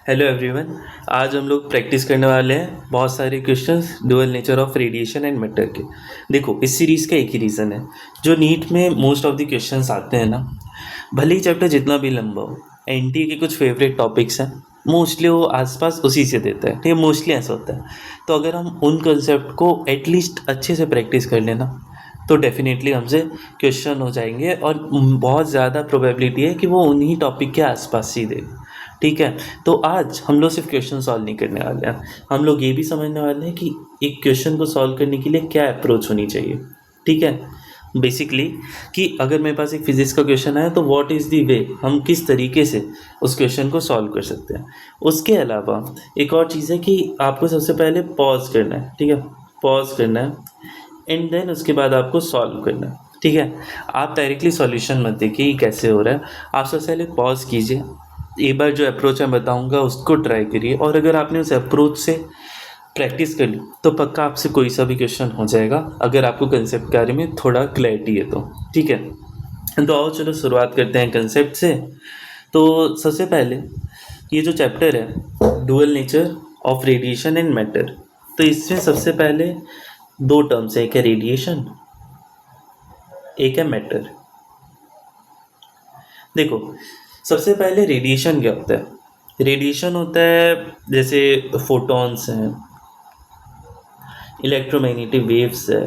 Hello everyone. आज हम लोग प्रैक्टिस करने वाले हैं बहुत सारे questions dual nature of radiation and matter के। देखो, इस सीरीज़ का एक ही रीज़न है, जो नीट में मोस्ट ऑफ द क्वेश्चंस आते हैं ना, भले ही चैप्टर जितना भी लंबा हो, एनटीए के कुछ फेवरेट टॉपिक्स हैं, मोस्टली वो आसपास उसी से देता है। ठीक है, मोस्टली ऐसा होता है। तो अगर हम उन कंसेप्ट को एटलीस्ट अच्छे से प्रैक्टिस कर लेना, तो डेफिनेटली हमसे क्वेश्चन हो जाएंगे और बहुत ज़्यादा प्रोबेबिलिटी है कि वो उन्हीं टॉपिक के आसपास ही दे। ठीक है, तो आज हम लोग सिर्फ क्वेश्चन सॉल्व नहीं करने वाले हैं, हम लोग ये भी समझने वाले हैं कि एक क्वेश्चन को सॉल्व करने के लिए क्या अप्रोच होनी चाहिए। ठीक है, बेसिकली कि अगर मेरे पास एक फिजिक्स का क्वेश्चन है तो व्हाट इज़ दी वे, हम किस तरीके से उस क्वेश्चन को सॉल्व कर सकते हैं। उसके अलावा एक और चीज़ है कि आपको सबसे पहले पॉज करना है। ठीक है, पॉज करना है एंड देन उसके बाद आपको सॉल्व करना है। ठीक है, आप डायरेक्टली सॉल्यूशन मत देखिए ये कैसे हो रहा है, आप सबसे पहले पॉज कीजिए, एक बार जो अप्रोच मैं बताऊंगा उसको ट्राई करिए, और अगर आपने उस अप्रोच से प्रैक्टिस कर ली तो पक्का आपसे कोई सा भी क्वेश्चन हो जाएगा, अगर आपको कंसेप्ट के बारे में थोड़ा क्लैरिटी है तो। ठीक है, तो आओ चलो शुरुआत करते हैं कंसेप्ट से। तो सबसे पहले ये जो चैप्टर है dual nature of radiation and matter, तो इसमें सबसे पहले दो टर्म्स है, एक है रेडिएशन, एक है मैटर। देखो, सबसे पहले रेडिएशन क्या होता है। रेडिएशन होता है जैसे फोटॉन्स हैं, इलेक्ट्रोमैग्नेटिक वेव्स है,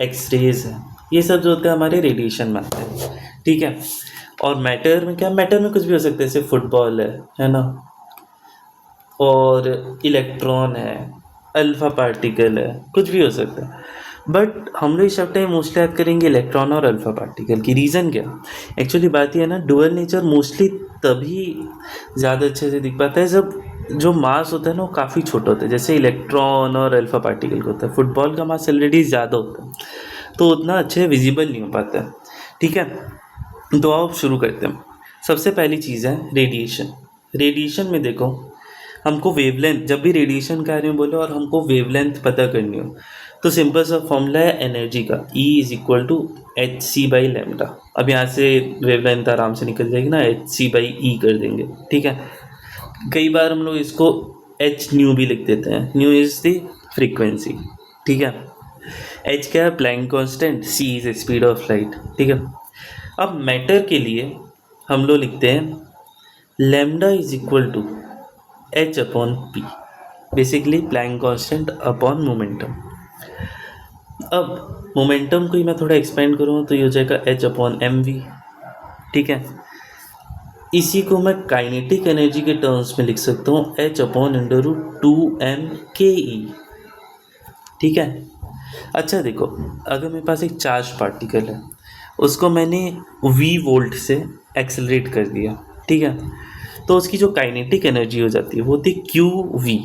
एक्सरेज है, ये सब जो होते हैं हमारे रेडिएशन में आते हैं। ठीक है, और मैटर में क्या, मैटर में कुछ भी हो सकता है, जैसे फुटबॉल है ना, और इलेक्ट्रॉन है, अल्फा पार्टिकल है, कुछ भी हो सकता है। बट हम लोग इस चैप्टर में मोस्टली याद करेंगे इलेक्ट्रॉन और अल्फा पार्टिकल की। रीज़न क्या, एक्चुअली बात ये है ना, डुअल नेचर मोस्टली तभी ज़्यादा अच्छे से दिख पाता है जब जो मास होता है ना वो काफ़ी छोटा होता है, जैसे इलेक्ट्रॉन और अल्फा पार्टिकल का होता है। फुटबॉल का मास ऑलरेडी ज़्यादा होता है, तो उतना अच्छे विजिबल नहीं हो पाता है। ठीक है, तो आओ शुरू करते हैं। सबसे पहली चीज़ है रेडिएशन। रेडिएशन में देखो, हमको वेवलेंथ, जब भी रेडिएशन के बारे में बोले और हमको वेवलेंथ पता करनी हो, तो सिंपल सा फॉर्मूला है एनर्जी का, E is equal to H C by lambda. अब यहाँ से वेवलेंथ आराम से निकल जाएगी ना, एच सी बाई ई कर देंगे। ठीक है, कई बार हम लोग इसको एच न्यू भी लिख देते हैं, न्यू इज द फ्रीक्वेंसी। ठीक है, एच क्या है, Planck constant, C is speed of light. ठीक है, अब मैटर के लिए हम लोग लिखते हैं lambda is equal to H upon P, basically Planck constant upon momentum. अब मोमेंटम को ही मैं थोड़ा एक्सपेंड करूँ तो ये हो जाएगा एच अपॉन एम वी। ठीक है, इसी को मैं काइनेटिक एनर्जी के टर्म्स में लिख सकता हूँ H upon under root two M K E. ठीक है, अच्छा देखो, अगर मेरे पास एक चार्ज पार्टिकल है, उसको मैंने वी वोल्ट से एक्सेलरेट कर दिया। ठीक है, तो उसकी जो काइनेटिक एनर्जी हो जाती है वो होती है Q V,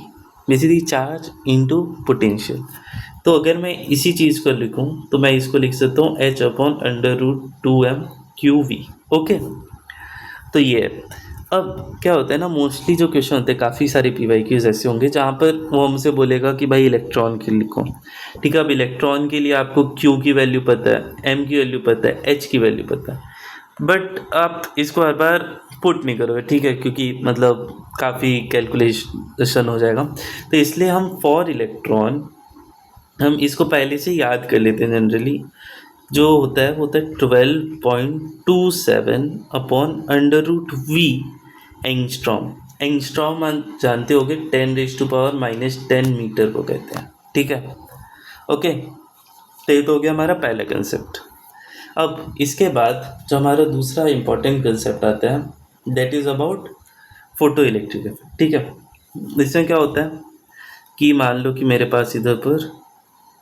basically charge into potential. तो अगर मैं इसी चीज़ को लिखूं तो मैं इसको लिख सकता हूँ H upon under root two M Q V. Okay, तो ये है। अब क्या होता है ना, मोस्टली जो क्वेश्चन होते हैं, काफ़ी सारे PYQs ऐसे होंगे जहाँ पर वो हमसे बोलेगा कि भाई इलेक्ट्रॉन के लिखो। ठीक है, अब इलेक्ट्रॉन के लिए आपको Q की वैल्यू पता है, M की वैल्यू पता है, H की वैल्यू पता है, बट आप इसको हर बार पुट नहीं करोगे। ठीक है, क्योंकि मतलब काफ़ी कैलकुलेशन हो जाएगा, तो इसलिए हम फॉर इलेक्ट्रॉन हम इसको पहले से याद कर लेते हैं। जनरली जो होता है वो होता है 12.27 upon under root V angstrom. Angstrom आप जानते होगे 10⁻⁻10 मीटर को कहते हैं। ठीक है, ओके, तो ये तो हो गया हमारा पहला कंसेप्ट। अब इसके बाद जो हमारा दूसरा इंपॉर्टेंट कंसेप्ट आता है that is about photo electric effect. ठीक है, इसमें क्या होता है कि मान लो कि मेरे पास इधर पर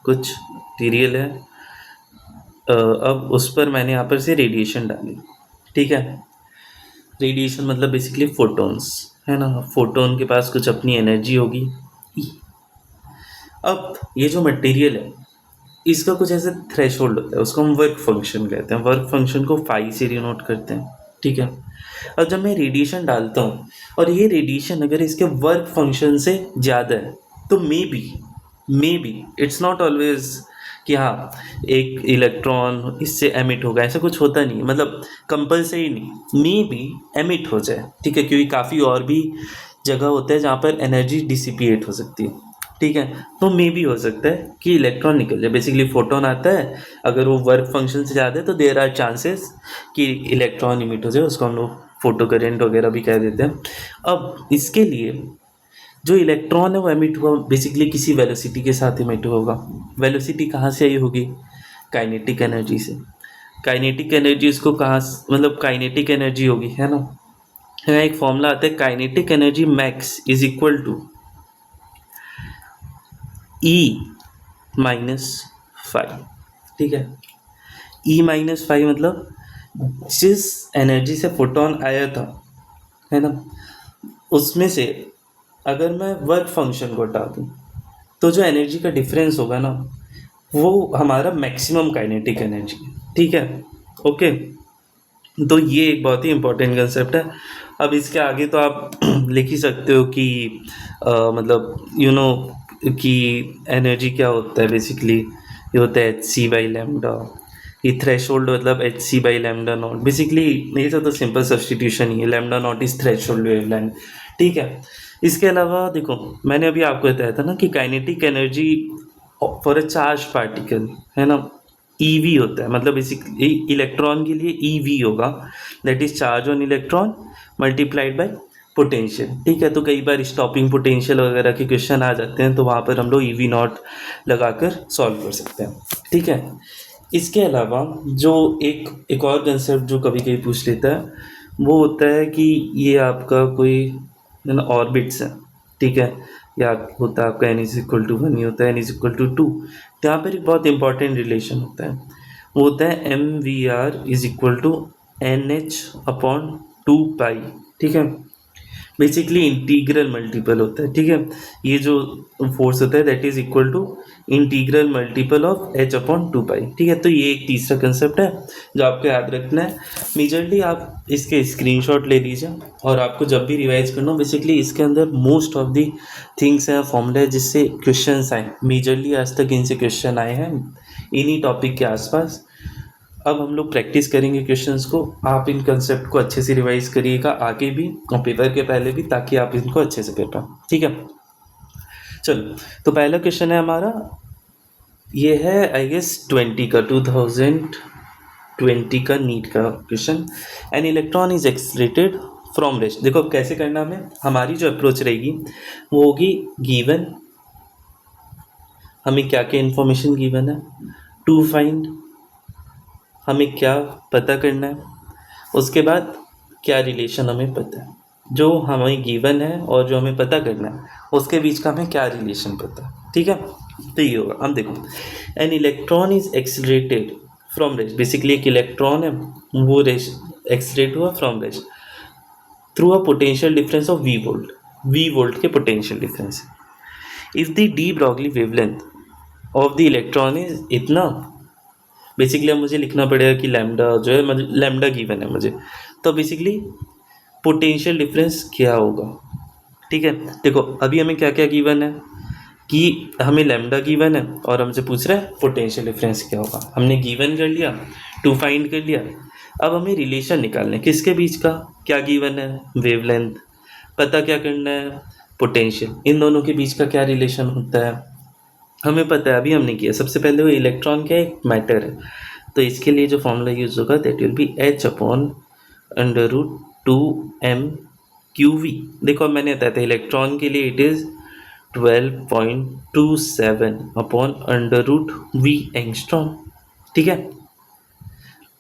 कुछ मटीरियल है, अब उस पर मैंने यहाँ पर से रेडिएशन डाली। ठीक है, रेडिएशन मतलब बेसिकली फोटॉन्स है ना, फोटोन के पास कुछ अपनी एनर्जी होगी E। अब ये जो मटेरियल है इसका कुछ ऐसे थ्रेशोल्ड होता है, उसको हम वर्क फंक्शन कहते हैं, वर्क फंक्शन को फाई से डिनोट करते हैं। ठीक है, अब जब मैं रेडिएशन डालता हूँ और ये रेडिएशन अगर इसके वर्क फंक्शन से ज़्यादा है तो may be it's not always कि हाँ एक इलेक्ट्रॉन इससे एमिट होगा, ऐसा कुछ होता नहीं, मतलब कंपल्सरी नहीं, मे बी एमिट हो जाए। ठीक है, क्योंकि काफ़ी और भी जगह होता है जहाँ पर एनर्जी डिसिपिएट हो सकती है, ठीक है। तो मे भी हो सकता है कि इलेक्ट्रॉन निकल जाए। बेसिकली फोटोन आता है, अगर वो वर्क फंक्शन से ज़्यादा है तो देयर आर चांसेस कि इलेक्ट्रॉन इमिट हो जाए, उसको हम लोग फोटो करेंट वगैरह भी कह देते हैं। अब इसके लिए जो इलेक्ट्रॉन है वो एमिट हुआ बेसिकली किसी वेलोसिटी के साथ इमिट होगा। वेलोसिटी कहाँ से आई होगी? काइनेटिक एनर्जी से। काइनेटिक एनर्जी इसको कहाँ मतलब काइनेटिक एनर्जी होगी, है ना। यहाँ एक फॉर्मूला आता है, kinetic energy max is equal to E-5, ठीक है। E-5 मतलब जिस एनर्जी से फोटोन आया था, है ना, उसमें से अगर मैं वर्क फंक्शन को हटा दूँ तो जो एनर्जी का डिफरेंस होगा ना, वो हमारा मैक्सिमम काइनेटिक एनर्जी है, ठीक है। ओके, तो ये एक बहुत ही इंपॉर्टेंट कंसेप्ट है। अब इसके आगे तो आप लिख ही सकते हो कि मतलब कि एनर्जी क्या होता है। बेसिकली ये होता है hc/λ, ये थ्रेशोल्ड मतलब hc/λ0। बेसिकली ये तो सिंपल सब्सटीट्यूशन ही है, λ0 इज थ्रेशोल्ड वेवलेंथ, ठीक है। इसके अलावा देखो, मैंने अभी आपको बताया था ना कि kinetic energy for a charge particle, है ना, ईवी होता है। मतलब बेसिकली इलेक्ट्रॉन के लिए ईवी होगा, that is charge on electron multiplied by potential, ठीक है। तो कई बार स्टॉपिंग पोटेंशियल वगैरह के क्वेश्चन आ जाते हैं, तो वहाँ पर हम लोग EV0 लगाकर सॉल्व कर सकते हैं, ठीक है। इसके अलावा जो एक और कंसेप्ट जो कभी कभी पूछ लेता है, वो होता है कि ये आपका कोई ऑर्बिट्स है, ठीक है, या होता है आपका n=1, ये होता है n=2। तो यहाँ पर एक बहुत इंपॉर्टेंट रिलेशन होता है, वो होता है mvr=nh/2π, ठीक है। बेसिकली इंटीग्रल मल्टीपल होता है, ठीक है। ये जो फोर्स होता है that is equal to integral multiple of h/2π, ठीक है। तो ये एक तीसरा कंसेप्ट है जो आपको याद रखना है। मेजरली आप इसके स्क्रीनशॉट ले लीजिए, और आपको जब भी रिवाइज करना हो, बेसिकली इसके अंदर मोस्ट ऑफ दी थिंग्स हैं, फॉर्मूला है जिससे क्वेश्चंस आए। मेजरली आज तक इनसे क्वेश्चन आए हैं इन्हीं टॉपिक के आसपास। अब हम लोग प्रैक्टिस करेंगे क्वेश्चंस को। आप इन कंसेप्ट को अच्छे से रिवाइज करिएगा आगे भी और पेपर के पहले भी, ताकि आप इनको अच्छे से कर पाएं, ठीक है। चलो, तो पहला क्वेश्चन है हमारा, ये है आई गेस 2020 का नीट का question. N electron is accelerated from rest. देखो अब कैसे करना हमें, हमारी जो अप्रोच रहेगी वो होगी, गिवन हमें क्या क्या इन्फॉर्मेशन गिवन है, टू फाइंड हमें क्या पता करना है, उसके बाद क्या रिलेशन हमें पता है, जो हमें गिवन है और जो हमें पता करना है उसके बीच का हमें क्या रिलेशन पता है, ठीक है। तो ये होगा, हम देखो, an electron is accelerated from rest. Basically एक इलेक्ट्रॉन है, वो रेस्ट एक्सलरेट हुआ from rest through a potential difference of V volt के potential difference. If the de Broglie wavelength of the electron is इतना, बेसिकली अब मुझे लिखना पड़ेगा कि लैम्डा जो है, मतलब लैम्डा गिवन है मुझे, तो बेसिकली पोटेंशियल डिफरेंस क्या होगा, ठीक है। देखो अभी हमें क्या क्या गिवन है, कि हमें लैम्डा गिवन है और हमसे पूछ रहा है पोटेंशियल डिफरेंस क्या होगा। हमने गिवन कर लिया, टू फाइंड कर लिया। अब हमें रिलेशन निकालना है किसके बीच का, क्या गिवन है, वेवलेंथ, पता क्या करना है, पोटेंशियल। इन दोनों के बीच का क्या रिलेशन होता है हमें पता है, अभी हमने किया। सबसे पहले वो इलेक्ट्रॉन क्या एक मैटर है, तो इसके लिए जो फॉर्मूला यूज होगा दैट विल बी h/√2m/qv। देखो अब मैंने बताया था इलेक्ट्रॉन के लिए इट इज़ 12.27/√v एंगस्ट्रॉम, ठीक है।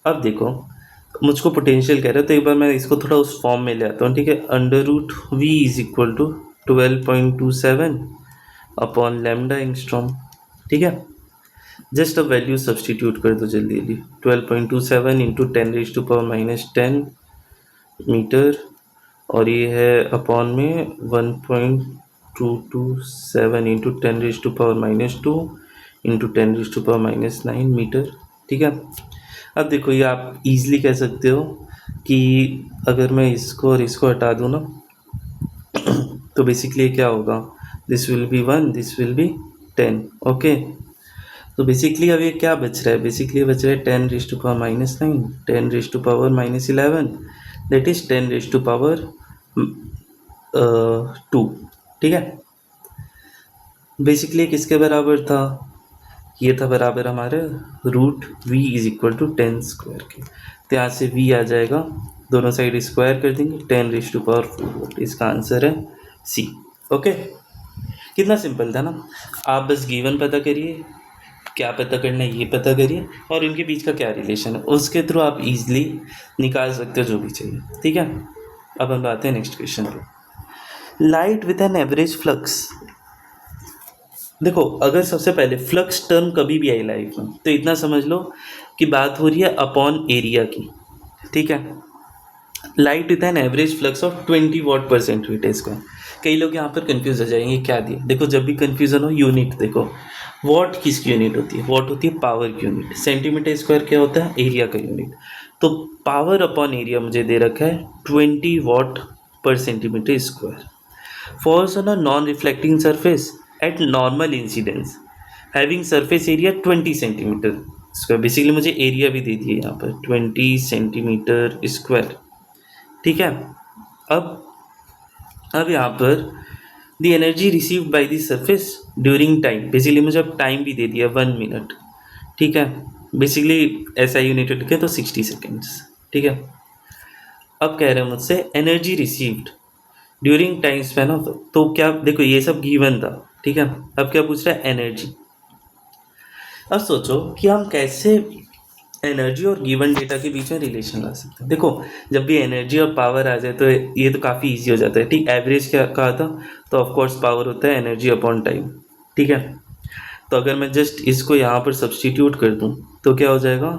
अब देखो मुझको पोटेंशियल कह रहा है, तो एक बार मैं इसको थोड़ा उस फॉर्म में ले आता हूँ, ठीक है। √v is equal to 12.27/λ angstrom, ठीक है। जस्ट अब वैल्यू सब्सटीट्यूट कर दो जल्दी जल्दी। 12.27 इंटू 10⁻⁻10 मीटर, और ये है अपॉन में 1.227 इंटू 10⁻⁻2 इंटू 10⁻⁻9 मीटर, ठीक है। अब देखो ये आप इजीली कह सकते हो कि अगर मैं इसको और इसको हटा दूँ ना, तो बेसिकली क्या होगा, this will be 1, this will be 10, okay. तो बेसिकली अब ये क्या बच रहा है, बेसिकली बच रहा है 10⁻⁻9 10⁻⁻11 दैट इज 10⁻⁻, 2, ठीक है। बेसिकली किसके बराबर था, ये था बराबर हमारे root V is equal to 10 square के। तो यहाँ से वी आ जाएगा, दोनों साइड स्क्वायर कर देंगे, 10⁴ वोल्ट। इसका आंसर है सी। ओके, कितना सिंपल था ना। आप बस गिवन पता करिए, क्या पता करना है ये पता करिए, और इनके बीच का क्या रिलेशन है उसके थ्रू आप इजीली निकाल सकते हो जो भी चाहिए, ठीक है। अब हम आते हैं नेक्स्ट क्वेश्चन पे। Light with an average flux. देखो, अगर सबसे पहले फ्लक्स टर्म कभी भी आई लाइफ में तो इतना समझ लो कि बात हो रही है अपॉन एरिया की, ठीक है। Light with an average flux of 20 watt per centimetre square. कई लोग यहाँ पर कंफ्यूज हो जाएंगे, क्या दिया। देखो, जब भी कंफ्यूजन हो, यूनिट देखो, वॉट किसकी यूनिट होती है, वॉट होती है पावर की यूनिट, सेंटीमीटर स्क्वायर क्या होता है, एरिया का यूनिट। तो पावर अपॉन एरिया मुझे दे रखा है 20 watt per centimetre square. Falls on a non reflecting surface at normal incidence having surface area 20 centimetre square. Basically मुझे एरिया भी दे दिए यहाँ पर 20 सेंटीमीटर स्क्वायर, ठीक है। अब यहाँ पर the energy receive by the surface during time, basically मुझे अब टाइम भी दे दिया 1 मिनट, ठीक है। बेसिकली ऐसा यूनिट लिखे तो 60 सेकेंड्स, ठीक है। अब कह रहे हैं मुझसे energy received during time span of, तो क्या, देखो ये सब गिवन था, ठीक है। अब क्या पूछ रहा है, एनर्जी। अब सोचो कि हम कैसे एनर्जी और गिवन डेटा के बीच में रिलेशन ला सकते हैं। देखो, जब भी एनर्जी और पावर आ जाए तो ये तो काफ़ी इजी हो जाता है, ठीक। एवरेज क्या कहा था, तो ऑफकोर्स पावर होता है एनर्जी अपॉन टाइम, ठीक है। तो अगर मैं जस्ट इसको यहाँ पर सब्सटीट्यूट कर दूँ तो क्या हो जाएगा,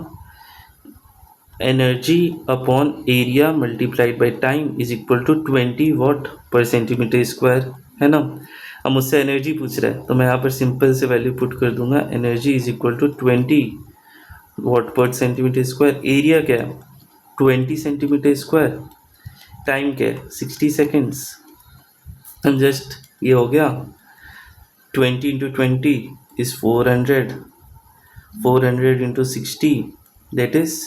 energy upon area multiplied by time is equal to 20 watt per centimetre square, है ना। अब मुझसे एनर्जी पूछ रहा है तो मैं यहाँ पर सिंपल से वैल्यू पुट कर दूंगा, energy is equal to 20 watt per centimetre square. Area क्या है, 20 सेंटीमीटर स्क्वायर। टाइम क्या है, 60 सेकेंड्स। हम जस्ट ये हो गया 20 into 20 is 400, 400 into 60 that is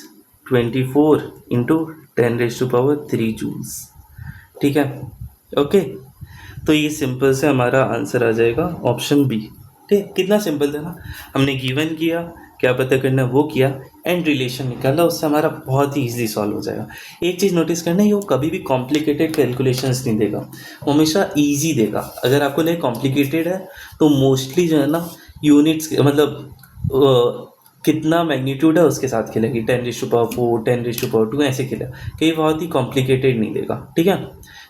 24 into 10⁻³ joules, ठीक है। ओके, तो ये सिंपल से हमारा आंसर आ जाएगा ऑप्शन बी, ठीक। कितना सिंपल था ना, हमने गिवन किया, क्या पता करना वो किया, एंड रिलेशन निकाला, उससे हमारा बहुत ही ईजिली सॉल्व हो जाएगा। एक चीज़ नोटिस करना, ये वो कभी भी कॉम्प्लिकेटेड कैलकुलेशंस नहीं देगा, वो हमेशा ईजी देगा। अगर आपको लगे कॉम्प्लिकेटेड है तो मोस्टली जो है ना यूनिट्स, मतलब कितना मैग्नीट्यूड है उसके साथ खेलेगी, 10⁻⁴, 10⁻², ऐसे खेलेगा, कहीं बहुत ही कॉम्प्लिकेटेड नहीं देगा, ठीक है।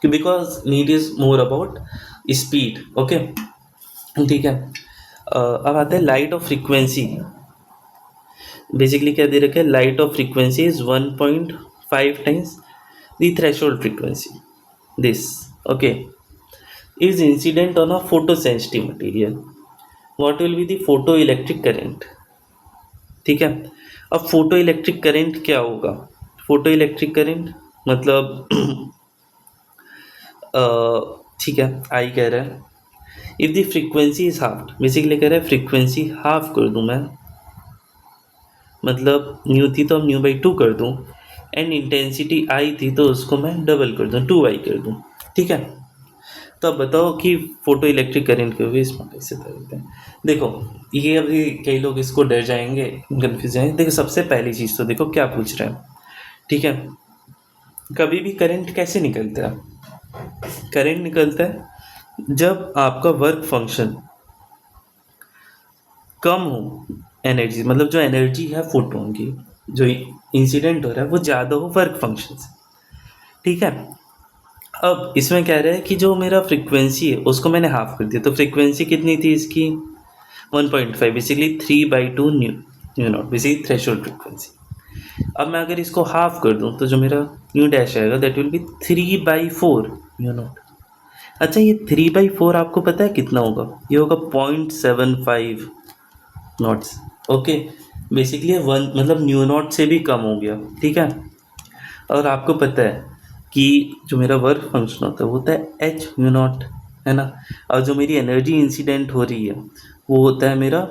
कि because need is more about speed, okay, ठीक है। अब आता है लाइट ऑफ फ्रीक्वेंसी। बेसिकली क्या दे रखा है, light of frequency is 1.5 times the threshold frequency, this, okay, is incident on a photo sensitive material, what will be the photo electric current, ठीक है। अब फोटो इलेक्ट्रिक करेंट क्या होगा, photo electric current मतलब ठीक है, आई कह रहा है if the frequency is half, basically कह रहा है फ्रीक्वेंसी हाफ कर दूं मैं, मतलब न्यू थी तो अब न्यू/2 कर दूं, एंड इंटेंसिटी आई थी तो उसको मैं डबल कर दूं, 2i कर दूं, ठीक है। तो अब बताओ कि फोटो इलेक्ट्रिक करंट के वेव कैसे तरीके हैं। देखो, ये अभी कई लोग इसको डर जाएंगे, कन्फ्यूज जाएंगे। देखो, सबसे पहली चीज़ तो देखो क्या पूछ रहे हैं, ठीक है। कभी भी करंट कैसे निकलता है, करंट निकलता है जब आपका वर्क फंक्शन कम हो, एनर्जी मतलब जो एनर्जी है फोटोन की, जो इंसिडेंट हो रहा है वो ज़्यादा हो वर्क फंक्शन से, ठीक है। अब इसमें कह रहा है कि जो मेरा फ्रीक्वेंसी है उसको मैंने हाफ कर दिया, तो फ्रीक्वेंसी कितनी थी इसकी 1.5, basically 3/2 new not, basically threshold frequency. अब मैं अगर इसको हाफ कर दूं तो जो मेरा न्यू डैश आएगा that will be 3/4 new not. अच्छा, ये 3/4 आपको पता है कितना होगा, ये होगा 0.75 नॉट्स, ओके। बेसिकली 1 मतलब न्यू नॉट से भी कम हो गया, ठीक है। और आपको पता है कि जो मेरा वर्क फंक्शन होता है वो होता है h न्यू नॉट, है ना। और जो मेरी एनर्जी इंसिडेंट हो रही है वो होता है मेरा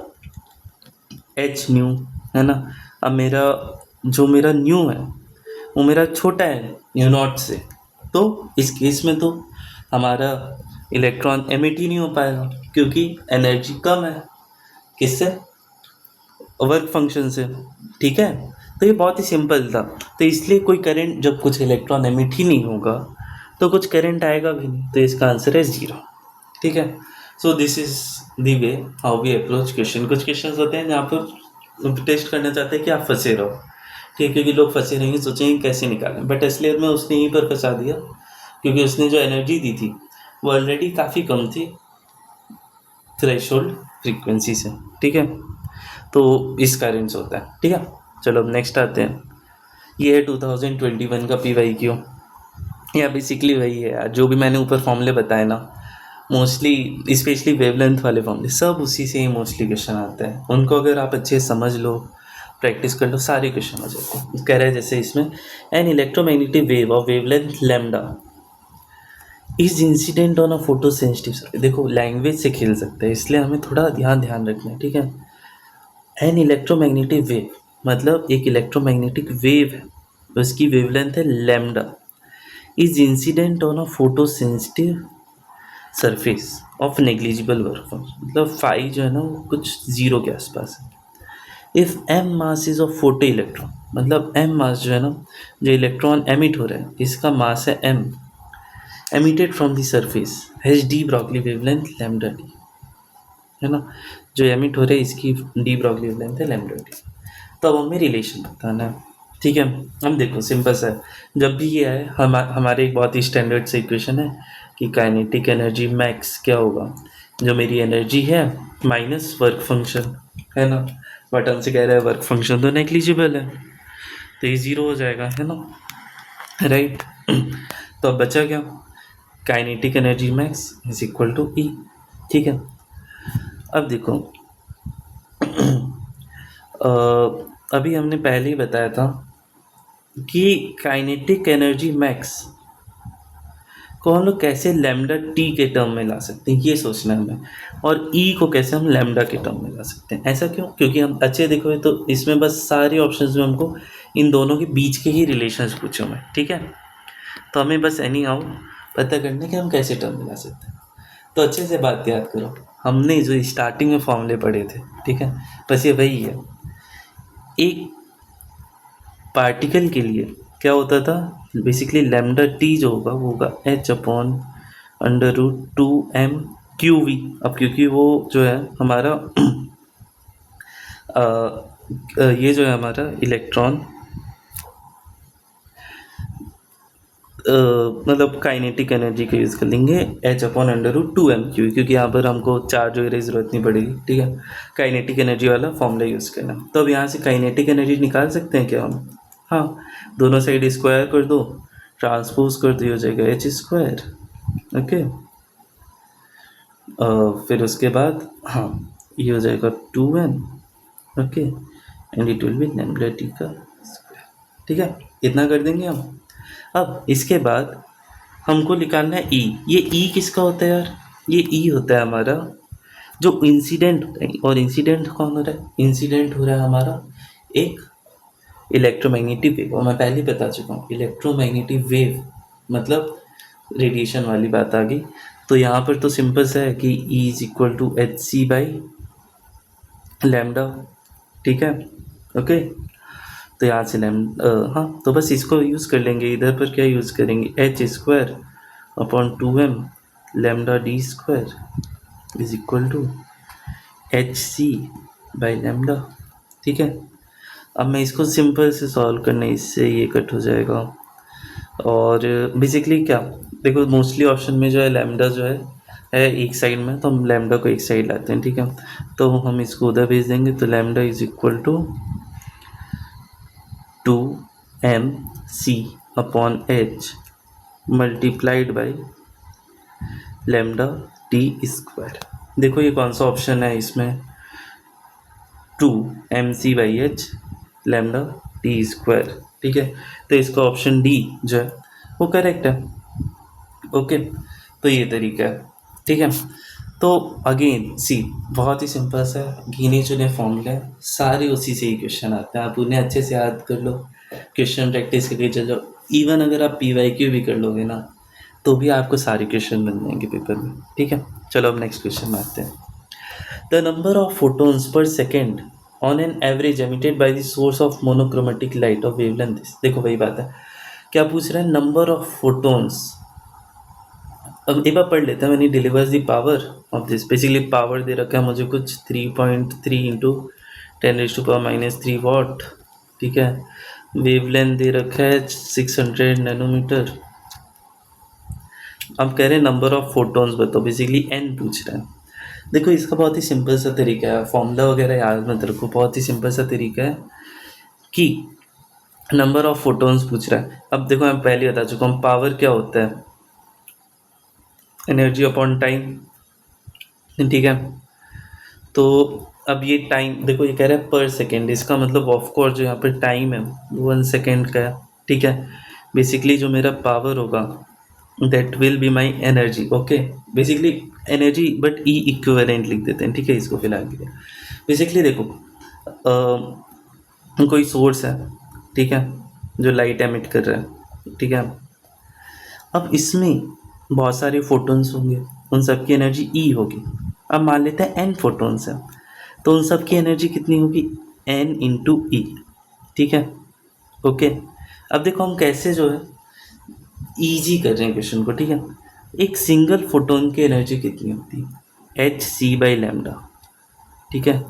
h न्यू, है ना। अब मेरा न्यू है वो मेरा छोटा है न्यू नॉट से, तो इस केस में तो हमारा इलेक्ट्रॉन एमिट ही नहीं हो पाएगा क्योंकि एनर्जी कम है। किससे? वर्क फंक्शन से। ठीक है, तो ये बहुत ही सिंपल था। तो इसलिए कोई करंट, जब कुछ इलेक्ट्रॉन एमिट ही नहीं होगा तो कुछ करंट आएगा भी नहीं, तो इसका आंसर है 0। ठीक है, so this is the way how we approach question. कुछ क्वेश्चन होते हैं जहाँ पर टेस्ट करना चाहते हैं कि आप फंसे रहो, ठीक है, क्योंकि लोग फंसे रहेंगे, सोचेंगे कैसे निकालें, बट इसलिए में उसने यहीं पर फंसा दिया क्योंकि उसने जो एनर्जी दी थी वो ऑलरेडी काफ़ी कम थी थ्रेशोल्ड फ्रीक्वेंसी से। ठीक है, तो इस कारण से होता है। ठीक है, चलो अब नेक्स्ट आते हैं। ये है 2021 का PYQ। या बेसिकली वही है यार, जो भी मैंने ऊपर फॉर्मूले बताए ना, मोस्टली स्पेशली वेवलेंथ वाले फॉर्मूले सब उसी से ही मोस्टली क्वेश्चन आते हैं। उनको अगर आप अच्छे समझ लो, प्रैक्टिस कर लो, सारे क्वेश्चन आ जाते हैं। कह रहे हैं जैसे इसमें an electromagnetic wave of wavelength lambda is incident on a photo sensitive surface. देखो लैंग्वेज से खेल सकते हैं, इसलिए हमें थोड़ा ध्यान रखना है। ठीक है, एन इलेक्ट्रोमैग्नेटिक वेव मतलब एक इलेक्ट्रोमैग्नेटिक वेव है, उसकी वेवलेंथ है lambda, is incident on a photo sensitive surface of negligible work function. मतलब फाई जो है ना वो कुछ 0 के आसपास है। If M mass is of photo electron, मतलब एम मास जो है ना, जो इलेक्ट्रॉन एमिट हो रहा है इसका मास है M, emitted from the surface has de Broglie wavelength lambda D, है ना, जो एमिट हो रहा है इसकी डी ब्रॉगली वेवलेंथ है लैम्डा डी। तो अब हमें रिलेशन बताना है। ठीक है, हम देखो सिंपल सा है, जब भी ये है हमारे एक बहुत ही स्टैंडर्ड से इक्वेशन है कि काइनेटिक एनर्जी मैक्स क्या होगा, जो मेरी एनर्जी है माइनस वर्क फंक्शन, है ना, बट हमसे कह रहा है वर्क फंक्शन तो नेग्लिजिबल है, तो ये 0 हो जाएगा, है ना, राइट। तो अब बचा क्या, kinetic energy max is equal to E. ठीक है, अब देखो अभी हमने पहले ही बताया था कि काइनेटिक एनर्जी मैक्स को हम लोग कैसे लैम्डा टी के टर्म में ला सकते हैं, ये सोचना है हमें, और ई को कैसे हम लैम्डा के टर्म में ला सकते हैं। ऐसा क्यों? क्योंकि हम अच्छे देखो तो इसमें बस सारे ऑप्शंस में हमको इन दोनों के बीच के ही रिलेशंस पूछे हुए। ठीक है, तो हमें बस एनी हाउ पता करना कि हम कैसे टर्म में ला सकते हैं। तो अच्छे से बात याद करो, हमने जो स्टार्टिंग में फॉर्मूले पढ़े थे, ठीक है, बस ये वही है। एक पार्टिकल के लिए क्या होता था, बेसिकली लैम्डा टी जो होगा वो होगा h/√2m/QV। अब क्योंकि वो जो है हमारा ये जो है हमारा इलेक्ट्रॉन मतलब काइनेटिक एनर्जी का यूज़ कर लेंगे h/√2m/QV, क्योंकि यहाँ पर हमको चार्ज वगैरह की ज़रूरत नहीं पड़ेगी। ठीक है, काइनेटिक एनर्जी वाला फॉर्मूला यूज़ करना। तो अब यहाँ से काइनेटिक एनर्जी निकाल सकते हैं क्या हम? हाँ, दोनों साइड स्क्वायर कर दो, ट्रांसपोज कर दो, हो जाएगा h²। ओके, फिर उसके बाद हाँ ये हो जाएगा 2m। Okay, and it will B lambda T का स्क्वायर। ठीक है, इतना कर देंगे हम। अब इसके बाद हमको निकालना है ई। ये ई किसका होता है यार? ये ई होता है हमारा जो इंसिडेंट होता है। और इंसिडेंट कौन हो रहा है? इंसिडेंट हो रहा है हमारा एक इलेक्ट्रोमैग्नेटिक वेव। और मैं पहले ही बता चुका हूँ, इलेक्ट्रोमैग्नेटिक वेव मतलब रेडिएशन वाली बात आ गई। तो यहाँ पर तो सिंपल सा है कि ई इज इक्वल टू hc/λ। ठीक है, ओके, तो यहाँ से हाँ, तो बस इसको यूज़ कर लेंगे। इधर पर क्या यूज़ करेंगे, h²/2m lambda d square is equal to hc/λ। ठीक है, अब मैं इसको सिंपल से सॉल्व करने, इससे ये कट हो जाएगा। और बेसिकली क्या देखो, मोस्टली ऑप्शन में जो है लैम्डा जो है एक साइड में, तो हम लैम्डा को एक साइड लाते हैं। ठीक है, तो हम इसको उधर भेज देंगे, तो lambda is equal to 2mc/h multiplied by lambda t square. देखो ये कौन सा ऑप्शन है इसमें, 2mc/h लैम्डा टी स्क्वायर। ठीक है, तो इसका ऑप्शन डी जो है वो करेक्ट है। ओके, तो ये तरीका है। ठीक है, तो अगेन सी बहुत ही सिंपल सा गिने चुने फॉर्मूले सारे उसी से ही क्वेश्चन आते हैं। आप उन्हें अच्छे से याद कर लो, क्वेश्चन प्रैक्टिस करके चलो। इवन अगर आप PYQ भी कर लोगे ना, तो भी आपको सारे क्वेश्चन बन जाएंगे पेपर में, ठीक है। चलो अब नेक्स्ट क्वेश्चन में आते हैं। द नंबर ऑफ फोटोन्स पर second on an average emitted by the source of monochromatic light of wavelength this. देखो वही बात है, क्या पूछ रहे हैं, नंबर ऑफ फोटोन्स। अब एक बार पढ़ लेते हैं, मैंने delivers the power of this. Basically power दे रखा है मुझे कुछ 3.3 इंटू 10⁻³ वॉट, ठीक है। वेवलेंथ दे रखा है 600 नैनोमीटर। अब कह रहे हैं नंबर ऑफ फोटोन्स बताओ, बेसिकली एन पूछ रहे हैं। देखो इसका बहुत ही सिंपल सा तरीका है, फॉर्मूला वगैरह याद मत रखो, बहुत ही सिंपल सा तरीका है कि नंबर ऑफ फोटोन्स पूछ रहा है। अब देखो मैं पहले बता चुका हूँ, पावर क्या होता है, एनर्जी अपॉन टाइम, ठीक है। तो अब ये टाइम देखो, ये कह रहा है पर सेकेंड, इसका मतलब ऑफ कोर्स जो यहाँ पर टाइम है वो 1 सेकेंड का है, ठीक है। बेसिकली जो मेरा पावर होगा that will be my energy, okay. Basically energy but E equivalent लिख देते हैं, ठीक है, इसको फिलहाल के लिए। बेसिकली देखो कोई सोर्स है, ठीक है, जो लाइट एमिट कर रहा है, ठीक है। अब इसमें बहुत सारे फोटोन्स होंगे, उन सब की एनर्जी ई होगी। अब मान लेते हैं एन फोटोन्स है, तो उन सब की एनर्जी कितनी होगी, एन इंटू ई, ठीक है, ओके। अब देखो हम कैसे जो है ईजी कर रहे हैं क्वेश्चन को, ठीक है। एक सिंगल फोटोन की एनर्जी कितनी होती है, एच सी बाई लैम्डा, ठीक है।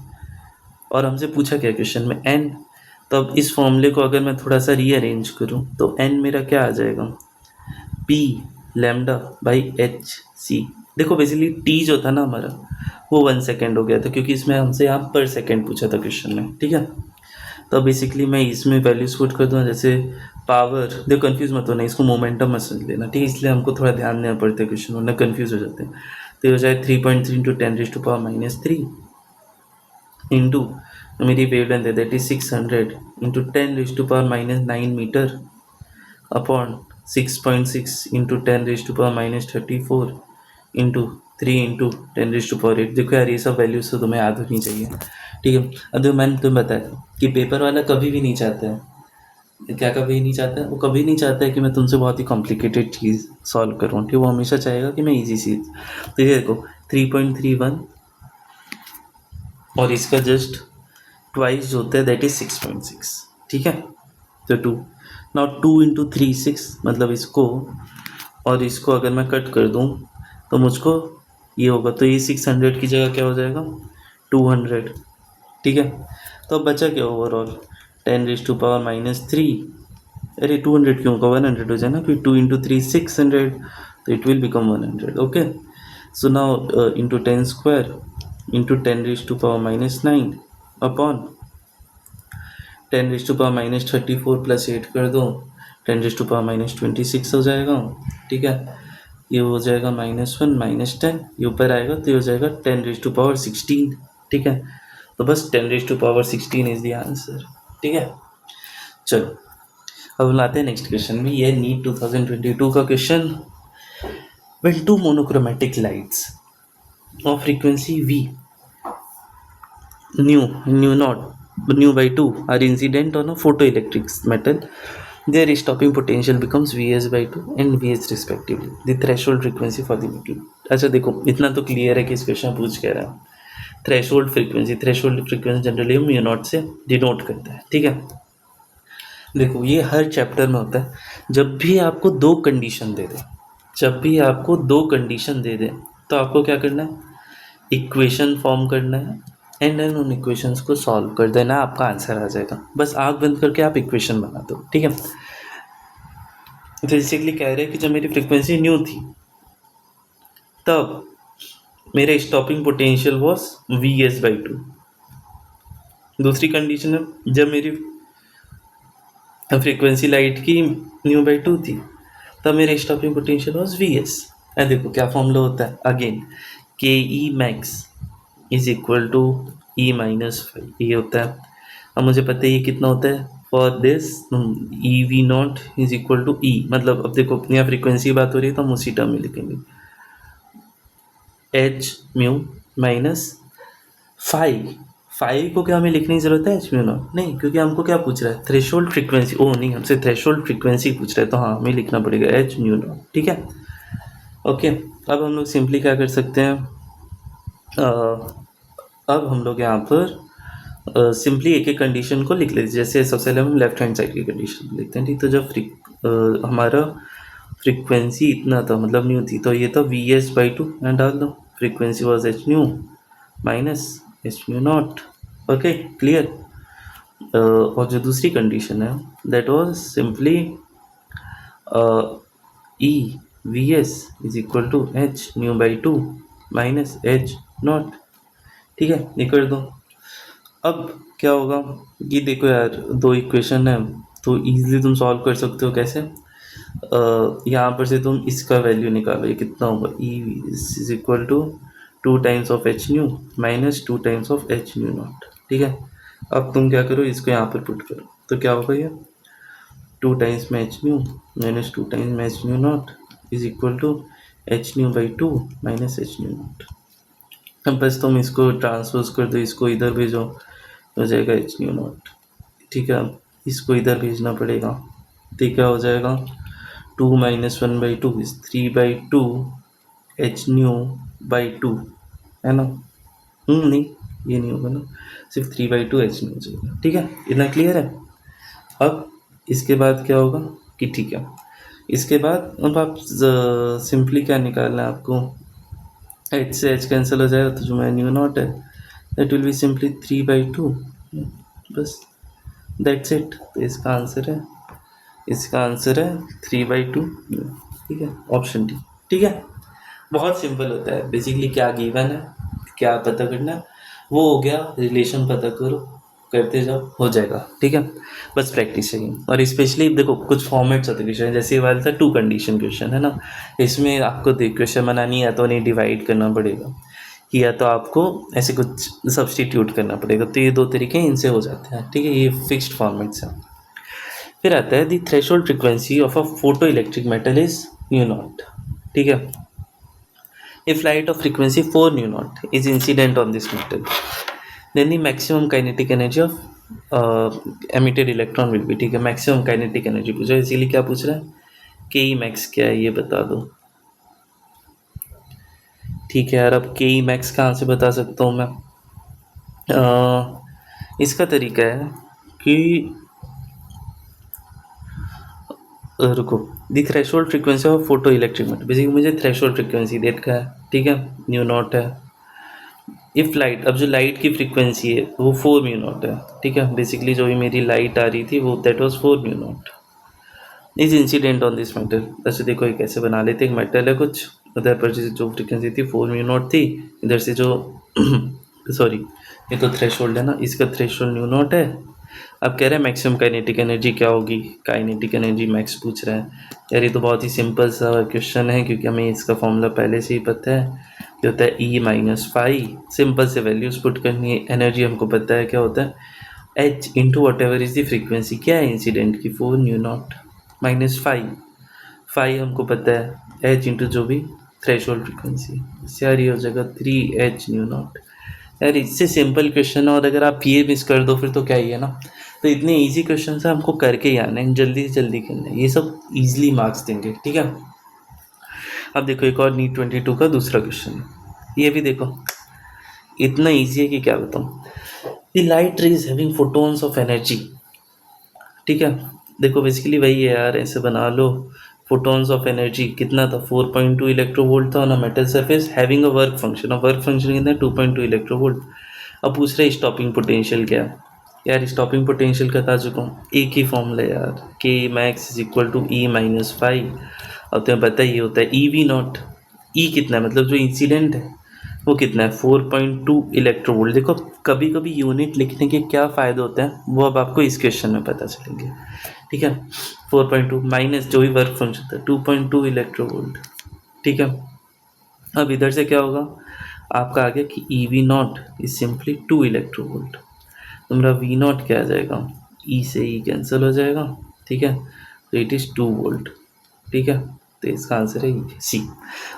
और हमसे पूछा क्या क्वेश्चन में, एन। तो अब इस फॉर्मूले को अगर मैं थोड़ा सा रीअरेंज करूं तो एन मेरा क्या आ जाएगा, p lambda by h c. देखो बेसिकली टी जो था ना हमारा वो 1 सेकेंड हो गया था, क्योंकि इसमें हमसे यहाँ पर सेकेंड पूछा था क्वेश्चन में, ठीक है। तो बेसिकली मैं इसमें वैल्यूज पुट कर दूँ, जैसे पावर, देखो कंफ्यूज मत होना, इसको मोमेंटम मत समझ लेना, ठीक है। इसलिए हमको थोड़ा ध्यान देना पड़ता है क्वेश्चन, वरना कंफ्यूज हो जाते हैं। तो ये हो जाए 3.3 इंटू 10⁻³ इंटू मेरी वेवलेंथ है that is 600 into 10⁻⁹ metre upon 6.6 into 10⁻⁻34 into 3 into 10⁸। देखो यार ये सब वैल्यूज तो तुम्हें याद होनी चाहिए, ठीक है। अब देखो मैंने तुम्हें बताया कि पेपर वाला कभी भी नहीं चाहता है, क्या कभी नहीं चाहता है, वो कभी नहीं चाहता है कि मैं तुमसे बहुत ही कॉम्प्लिकेटेड चीज़ सॉल्व करूँ, ठीक है। वो हमेशा चाहेगा कि मैं इजी चीज़। तो ये देखो 3.31 और इसका जस्ट ट्वाइस जो होता है दैट इज 6.6, ठीक है। तो 2 नाउ 2 इंटू 3 6, मतलब इसको और इसको अगर मैं कट कर दूँ तो मुझको ये होगा, तो ये 600 की जगह क्या हो जाएगा 200, ठीक है। तो अब बचा क्या ओवरऑल 10⁻³ अरे 200 क्यों होगा, 100 हो जाए ना, फिर 2 इंटू 3 600, तो it will become 100, okay. So now into 10 square into 10⁻⁹ upon 10⁻⁻34 plus 8 कर दो 10⁻⁻26 हो जाएगा, ठीक है। ये हो जाएगा -1 -10, ये ऊपर आएगा तो ये हो जाएगा 10⁻16, ठीक है। तो बस 10⁻16 इज द आंसर, ठीक है। चलो अब लाते हैं नेक्स्ट क्वेश्चन में। ये नीट 2022 का question. When two monochromatic lights of frequency v nu by 2 are incident on a photoelectric metal, their stopping potential becomes Vs by 2 and Vs respectively. The threshold frequency for the metal. अच्छा देखो इतना तो clear है कि इस question पूछ कह रहा है थ्रेशोल्ड फ्रीक्वेंसी जनरली हम μ0 से डिनोट करता है, ठीक है। देखो ये हर चैप्टर में होता है, जब भी आपको दो कंडीशन दे दे, तो आपको क्या करना है, इक्वेशन फॉर्म करना है एंड देन उन इक्वेशंस को सॉल्व कर देना, आपका आंसर आ जाएगा। बस आँख बंद करके आप इक्वेशन बना दो, ठीक है। बेसिकली कह रहे हैं कि जब मेरी फ्रीक्वेंसी न्यू थी तब मेरा stopping potential was Vs by 2। दूसरी कंडीशन है जब मेरी फ्रीक्वेंसी लाइट की न्यू बाई 2 थी तब मेरा stopping potential was Vs। And देखो क्या फॉर्मूला होता है, again ke max is equal to E minus 5, ये होता है। अब मुझे पता है ये कितना होता है for this, EV0 is equal to E, मतलब अब देखो यहाँ फ्रीक्वेंसी की बात हो रही है तो हम उसी टर्म में लिखेंगे h म्यू माइनस 5 को क्या हमें लिखने की ज़रूरत है h म्यू नॉट नहीं, क्योंकि हमको क्या पूछ रहा है थ्रेशोल्ड फ्रीक्वेंसी, नहीं हमसे थ्रेशोल्ड फ्रीक्वेंसी पूछ रहा है, तो हाँ हमें लिखना पड़ेगा h म्यू नॉट, ठीक है। ओके, अब हम लोग सिंपली क्या कर सकते हैं, अब हम लोग यहाँ पर सिंपली एक एक कंडीशन को लिख लेते हैं। जैसे सबसे पहले हम लेफ्ट हैंड साइड की कंडीशन लिखते हैं, ठीक। तो जब हमारा फ्रीक्वेंसी इतना था, मतलब न्यू थी, तो ये था v s by two and डाल दो, frequency was h nu minus h nu naught. Okay, clear. और जो दूसरी कंडीशन है that was simply e v s is equal to h nu by two minus h naught. ठीक है, ये कर दो। अब क्या होगा कि देखो यार, दो इक्वेशन है तो इजीली तुम सॉल्व कर सकते हो। कैसे? यहाँ पर से तुम इसका वैल्यू निकालो, ये कितना होगा, e is equal to 2 times of h nu minus 2 times of h nu naught. ठीक है, अब तुम क्या करो, इसको यहाँ पर पुट करो, तो क्या होगा, ये 2 टाइम्स में एच न्यू माइनस 2 टाइम्स में h nu naught is equal to h nu by two minus h nu naught. अब बस तुम इसको ट्रांसपोज कर दो, इसको इधर भेजो, हो जाएगा एच न्यू नॉट। ठीक है, अब इसको इधर भेजना पड़ेगा, तो क्या हो जाएगा, 2 minus 1 by two is 3 by two h nu by to, है ना। नहीं, ये नहीं होगा ना, सिर्फ 3 बाई टू एच न्यू हो जाएगा। ठीक है, इतना क्लियर है। अब इसके बाद क्या होगा कि ठीक है, इसके बाद अब आप सिंपली क्या निकालना है आपको, एच से एच कैंसिल हो जाएगा, तो जो मैं न्यू नॉट है that will be simply 3 by two, बस दैट्स इट। तो इसका आंसर है 3 बाई टू। ठीक है, ऑप्शन डी। ठीक है, बहुत सिंपल होता है। बेसिकली क्या गिवन है, क्या पता करना है, वो हो गया, रिलेशन पता करो, करते जाओ, हो जाएगा। ठीक है, बस प्रैक्टिस चाहिए। और स्पेशली देखो कुछ फॉर्मेट्स होते क्वेश्चन, जैसे ये वाला था 2 कंडीशन क्वेश्चन, है ना। इसमें आपको देख क्वेश्चन बनानी है तो उन्हें डिवाइड करना पड़ेगा, कि या तो आपको ऐसे कुछ सब्सटीट्यूट करना पड़ेगा। तो ये 2 तरीके इनसे हो जाते हैं। ठीक है, ये फिक्स्ड फॉर्मेट्स हैं। फिर आता है the threshold frequency of a photo electric metal is nu naught. ठीक है, if light of frequency 4 nu naught is incident on this metal, then the maximum kinetic energy of emitted electron will be। ठीक है, maximum kinetic energy पूछा, इसीलिए क्या पूछ रहा है, के ई मैक्स क्या है ये बता दो। ठीक है यार, अब के ई मैक्स कहाँ से बता सकता हूँ मैं, इसका तरीका है कि रुको, the threshold frequency of photo electric metal, basically मुझे थ्रेशोल्ड फ्रीक्वेंसी देखा है। ठीक है, न्यू नॉट है। इफ़ लाइट, अब जो लाइट की फ्रीक्वेंसी है वो 4 म्यू नॉट है। ठीक है, बेसिकली जो भी मेरी लाइट आ रही थी वो that was 4 mu naught is incident on this metal. वैसे देखो ये कैसे बना लेते, एक मेटल है कुछ, उधर पर जो फ्रीक्वेंसी थी 4 म्यू नॉट थी, इधर से जो सॉरी, ये तो थ्रेशोल्ड है ना, इसका थ्रेशोल्ड म्यू नॉट है। अब कह रहे हैं मैक्सिमम काइनेटिक एनर्जी क्या होगी, काइनेटिक एनर्जी मैक्स पूछ रहा है। यार ये तो बहुत ही सिंपल सा क्वेश्चन है, क्योंकि हमें इसका फॉर्मूला पहले से ही पता है, क्या होता है, ई माइनस फाई। सिंपल से वैल्यूज पुट करनी है, एनर्जी हमको पता है क्या होता है, H into what ever is the frequency, क्या है इंसिडेंट की, 4 न्यू नॉट माइनस फाई हमको पता है, एच इंटू जो भी थ्रेशोल्ड फ्रीक्वेंसी, इससे यार ये हो जाएगा 3h न्यू नॉट। यार इससे सिंपल क्वेश्चन है, और अगर आप ये मिस कर दो फिर तो क्या ही है ना। तो इतने इजी क्वेश्चन से हमको करके ही आना है, जल्दी से जल्दी करना है, ये सब इजीली मार्क्स देंगे। ठीक है, अब देखो एक और नीट 22 का दूसरा क्वेश्चन है, ये भी देखो इतना इजी है कि क्या बताऊँ। द लाइट रे is having photons of energy. ठीक है, देखो बेसिकली वही है यार, ऐसे बना लो, फोटोन्स ऑफ एनर्जी कितना था, 4.2 इलेक्ट्रोवोल्ट था on a metal surface having a work function, अब वर्क फंक्शन कितना है, 2.2 इलेक्ट्रोवोल्ट। अब पूछ रहे स्टॉपिंग पोटेंशियल क्या है। यार स्टॉपिंग पोटेंशियल का बता चुका हूँ, एक ही फॉर्मूला यार, k max is equal to e minus five. अब तुम्हें पता ही होता है ई वी नॉट, ई कितना है, मतलब जो इंसिडेंट है वो कितना है, 4.2 इलेक्ट्रोवोल्ट। देखो कभी कभी यूनिट लिखने के क्या फ़ायदे होते हैं वो अब आपको इस क्वेश्चन में पता चलेंगे। ठीक है, 4.2 माइनस जो भी वर्क फंक्शन था 2.2 इलेक्ट्रोवोल्ट। ठीक है, अब इधर से क्या होगा, आपका आ गया कि E V not is simply 2 electronvolt. तुम्हारा वी नॉट क्या आ जाएगा, ई से ई कैंसिल हो जाएगा। ठीक है, तो इट इज़ 2 वोल्ट। ठीक है, तो इसका आंसर है सी।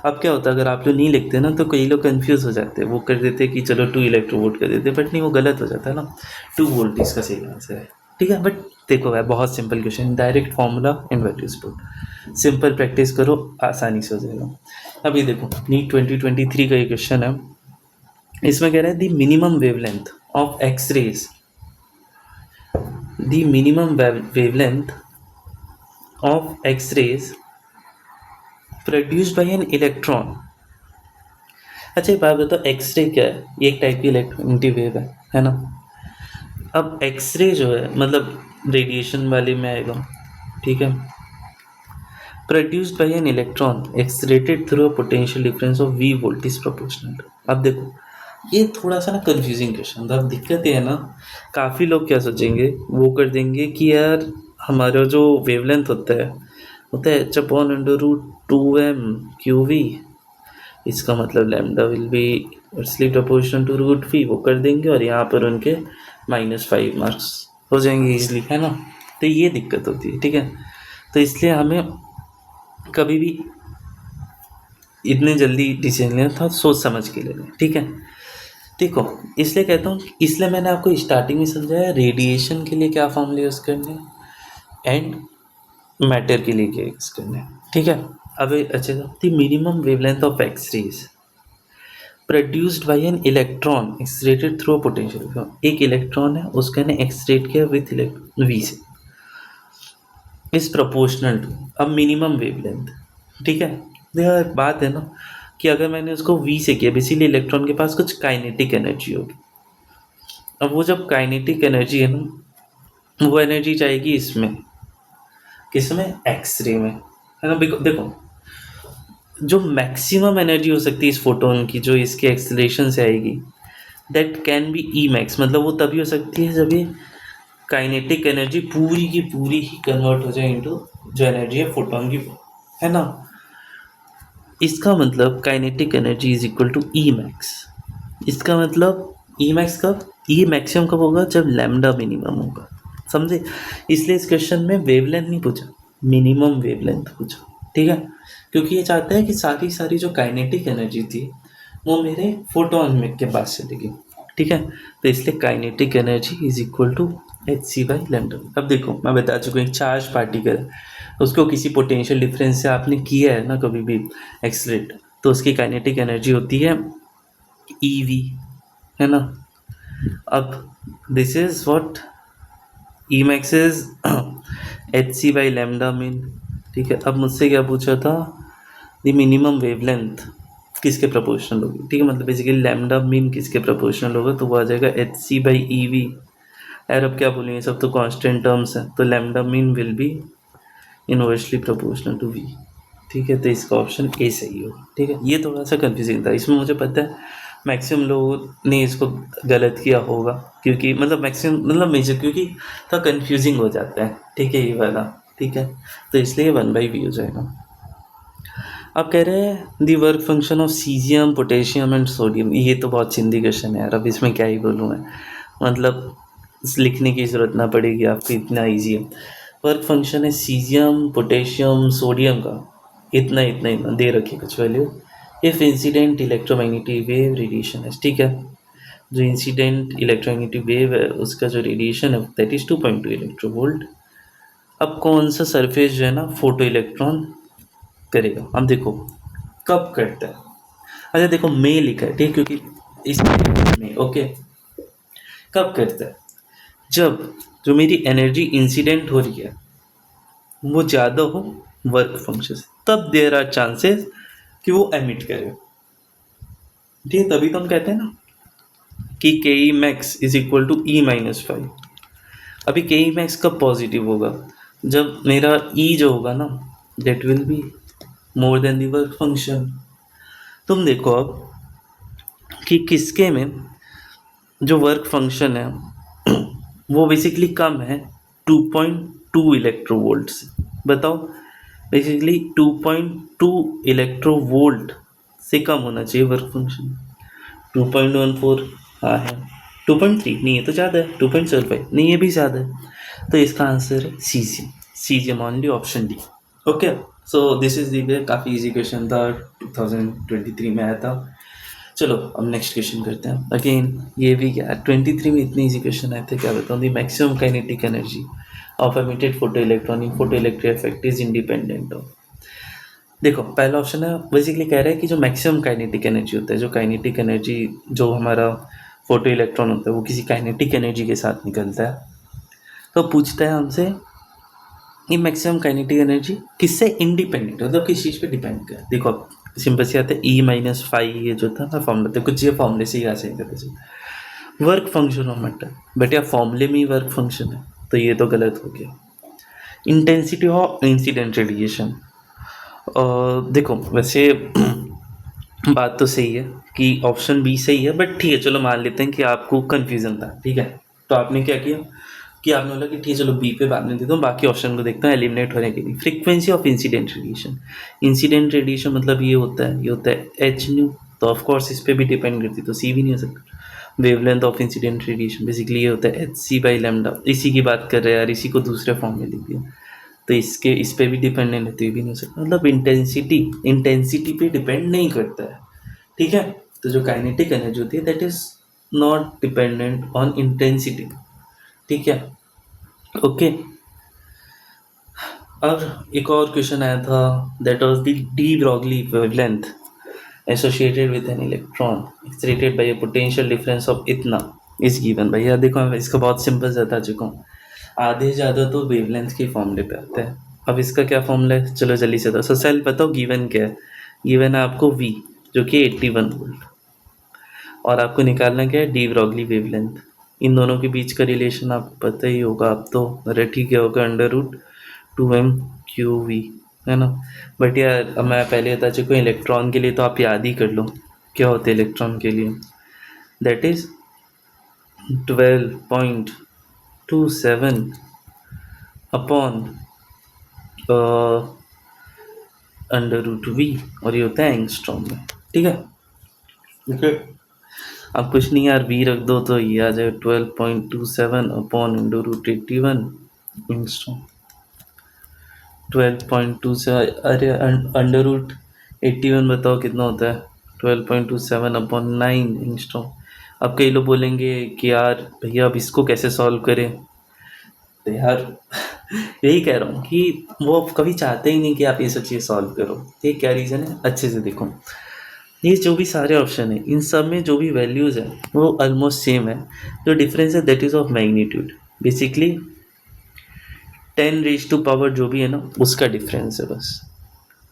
अब क्या होता है, अगर आप लोग नहीं लिखते ना तो कई लोग कंफ्यूज हो जाते हैं, वो कर देते कि चलो 2 इलेक्ट्रोवोल्ट कर देते, बट नहीं, वो गलत हो जाता है ना, 2 वोल्ट इसका सही आंसर है। ठीक है, बट देखो भाई बहुत simple question, direct formula and values put, simple practice करो, आसानी से हो जाएगा। अभी देखो नीट 2023 का ये क्वेश्चन है, इसमें कह रहा है the minimum wavelength of x rays, the minimum wavelength of x rays produced by an electron. अच्छा एक बात बताओ, एक्सरे क्या है? ये एक टाइप की इलेक्ट्रोमैग्नेटिक वेव है ना। अब एक्सरे जो है मतलब रेडिएशन वाले में आएगा, ठीक है। Produced by an electron accelerated through a potential difference of v volt is proportional. अब देखो ये थोड़ा सा ना कंफ्यूजिंग क्वेश्चन था। अब दिक्कत ये है ना, काफ़ी लोग क्या सोचेंगे, वो कर देंगे कि यार हमारा जो वेवलेंथ होता है H upon under root 2m QV, इसका मतलब lambda will be inversely proportional to root v, वो कर देंगे और यहाँ पर उनके -5 मार्क्स हो जाएंगे इजली, है ना। तो ये दिक्कत होती है, ठीक है। तो इसलिए हमें कभी भी इतने जल्दी डिसीजन लेना था, सोच समझ के लेना, ठीक है। देखो इसलिए कहता हूँ, इसलिए मैंने आपको स्टार्टिंग में समझाया रेडिएशन के लिए क्या फॉर्मूले यूज़ करने एंड मैटर के लिए क्या यूज़ करने, ठीक है। अब अच्छा the minimum wavelength of x rays produced by an electron accelerated through potential, एक इलेक्ट्रॉन है उसका ने एक्सरेट किया विथ v से, इज प्रोपोर्शनल टू, अब मिनिमम वेवलेंथ, ठीक है। देखो एक बात है ना कि अगर मैंने उसको v से किया, बेसिकली इलेक्ट्रॉन के पास कुछ काइनेटिक एनर्जी होगी। अब वो जब काइनेटिक एनर्जी है ना, वो एनर्जी जाएगी इसमें, किसमें? एक्सरे में, है ना। देखो जो मैक्सिमम एनर्जी हो सकती है इस फोटोन की, जो इसके एक्सेलरेशन से आएगी, that can be e max, मतलब वो तभी हो सकती है जब ये काइनेटिक एनर्जी पूरी की पूरी ही कन्वर्ट हो जाए इनटू जो एनर्जी है फोटोन की, है ना। इसका मतलब kinetic energy is equal to e max. इसका मतलब ई मैक्स कब, ई मैक्सिमम कब होगा? जब लैम्डा मिनिमम होगा, समझे। इसलिए इस क्वेश्चन में वेवलेंथ नहीं पूछा, मिनिमम वेवलेंथ पूछा, ठीक है। क्योंकि ये चाहता है कि सारी जो काइनेटिक एनर्जी थी वो मेरे फोटोन में के पास चलेगी, ठीक है। तो इसलिए kinetic energy is equal to hc/λ। अब देखो मैं बता चुका हूँ, एक चार्ज पार्टिकल उसको किसी पोटेंशियल डिफरेंस से आपने किया है ना कभी भी एक्सलेट, तो उसकी काइनेटिक एनर्जी होती है EV, है ना। अब this is what E max is hc/λ mean, ठीक है। अब मुझसे क्या पूछा था, द मिनिमम वेवलेंथ किसके प्रोपोर्शनल होगी, ठीक है। मतलब बेसिकली लैम्डा मीन किसके प्रोपोर्शनल होगा, तो वो आ जाएगा hc/EV। यार अब क्या बोलेंगे, सब तो कांस्टेंट टर्म्स हैं, तो lambda min will be inversely proportional to v, ठीक है। तो इसका ऑप्शन ए सही होगा, ठीक है। ये थोड़ा सा कंफ्यूजिंग था, इसमें मुझे पता है मैक्सिमम लोगों ने इसको गलत किया होगा, क्योंकि मतलब मैक्सिमम मतलब मेजर, क्योंकि थोड़ा कंफ्यूजिंग हो जाता है, ठीक है ये वाला, ठीक है। तो इसलिए 1/v हो जाएगा। अब कह रहे हैं the work function of caesium potassium and sodium, ये तो बहुत चिंदी क्वेश्चन है यार, अब इसमें क्या ही बोलूँ मैं, मतलब लिखने की ज़रूरत ना पड़ेगी आपको, इतना ईजी है। वर्क फंक्शन है सीजियम पोटेशियम सोडियम का, इतना दे रखी कुछ value. If incident electromagnetic wave radiation है, ठीक है। जो इंसिडेंट इलेक्ट्रोमैग्नेटिक वेव है उसका जो रेडिएशन है दैट इज़ 2.2 इलेक्ट्रोवोल्ट। अब कौन सा सरफेस जो है ना फोटो इलेक्ट्रॉन करेगा, अब देखो कब करता है। अच्छा देखो मे लिखा है, ठीक, क्योंकि इसमें ओके कब करता है, जब जो मेरी एनर्जी इंसिडेंट हो रही है वो ज़्यादा हो वर्क फंक्शन से, तब देयर आर चांसेस कि वो एमिट करे, ठीक। तभी तो हम कहते हैं ना कि K E max is equal to E-5। अभी के ई मैक्स कब पॉजिटिव होगा, जब मेरा ई जो होगा ना that will be more than the work function. तुम देखो अब कि किसके में जो वर्क फंक्शन है वो बेसिकली कम है 2.2 इलेक्ट्रोवोल्ट से। बताओ बेसिकली 2.2 इलेक्ट्रोवोल्ट से कम होना चाहिए वर्क फंक्शन। 2.14 हाँ है, 2.3 नहीं है तो ज़्यादा है, 2.75 नहीं ये भी ज़्यादा है। तो इसका आंसर है caesium only, option D. Okay so this is the, काफ़ी इजी क्वेश्चन था, 2023 में आया था। चलो अब नेक्स्ट क्वेश्चन करते हैं। अगेन ये भी क्या 23 में इतने इजी क्वेश्चन आए थे, क्या बताऊँ। The maximum kinetic energy of emitted photo electron in photo electric effect is independent of, देखो पहला ऑप्शन है बेसिकली कह रहा है कि जो मैक्सिमम काइनेटिक एनर्जी होता है, जो काइनेटिक एनर्जी जो हमारा फोटो इलेक्ट्रॉन होता है वो किसी काइनेटिक एनर्जी के साथ निकलता है, तो पूछता है हमसे ये मैक्सिमम काइनेटिक एनर्जी किससे इंडिपेंडेंट है, मतलब किस चीज़ पे डिपेंड कर। देखो अब सिंपल सी आता है ई माइनस फाइव, ये जो था ना फॉर्मूला, तो कुछ ये फॉर्मूले से ही आ जाएगा work function of matter, but यार फॉर्मूले में ही वर्क फंक्शन है तो ये तो गलत हो गया। इंटेंसिटी ऑफ इंसिडेंट रेडिएशन, देखो वैसे बात तो सही है कि ऑप्शन बी सही है, बट ठीक है चलो मान लेते हैं कि आपको कन्फ्यूज़न था, ठीक है। तो आपने क्या किया कि आपने बोला कि ठीक है चलो बी पे बाद में देता हूँ, बाकी ऑप्शन को देखता हूँ एलिमिनेट होने के लिए। Frequency of incident radiation, incident radiation मतलब ये होता है एच न्यू, तो ऑफकोर्स इस पर भी डिपेंड करती, तो सी भी नहीं हो सकता। Wavelength of incident radiation basically ये होता है एच सी बाई लैम्डा, इसी की बात कर रहे हैं यार, इसी को दूसरे फॉर्म में लिख दिया, तो इस पे भी डिपेंडेंट है, तो ये भी नहीं हो सकता। मतलब इंटेंसिटी पे डिपेंड नहीं करता है, ठीक है। तो जो काइनेटिक एनर्जी होती है that is not dependent on intensity, ठीक है, ओके। अब एक और क्वेश्चन आया था, that was the de Broglie wavelength associated with an electron accelerated by a potential difference of इतना इज गिवन। भैया देखो मैं इसका बहुत सिंपल से बता चुका हूँ, आधे ज़्यादा तो वेवलेंथ के फॉर्मूले पे आते हैं। अब इसका क्या फॉर्मूला है, चलो जल्दी से बताओ। सेल बताओ गिवन क्या है, गिवन है आपको V जो कि 81 वोल्ट, और आपको निकालना क्या है डी ब्रॉगली वेवलेंथ। इन दोनों के बीच का रिलेशन आपको पता ही होगा, आप तो अरे ठीक है होगा √2m⁴ है ना। बट यार अब मैं पहले बता चुका हूँ इलेक्ट्रॉन के लिए तो आप याद ही कर लो क्या होते हैं इलेक्ट्रॉन के लिए, दैट इज 12.27 अपॉन √V, और ये होता है एंगस्ट्रॉम में, ठीक है। ओके अब कुछ नहीं यार V रख दो तो ये आ जाए 12.27 अपॉन √81 एंगस्ट्रॉम। 12.27 अरे √81 बताओ कितना होता है, 12.27 अपॉन 9 एंगस्ट्रॉम। अब कई लोग बोलेंगे कि यार भैया अब इसको कैसे सॉल्व करें, तो यार यही कह रहा हूँ कि वो कभी चाहते ही नहीं कि आप ये सब चीज़ सॉल्व करो। ये क्या रीज़न है, अच्छे से देखो, ये जो भी सारे ऑप्शन है इन सब में जो भी वैल्यूज़ है वो ऑलमोस्ट सेम है, जो डिफरेंस है that is of magnitude, basically 10⁻⁴ जो भी है ना उसका डिफरेंस है बस,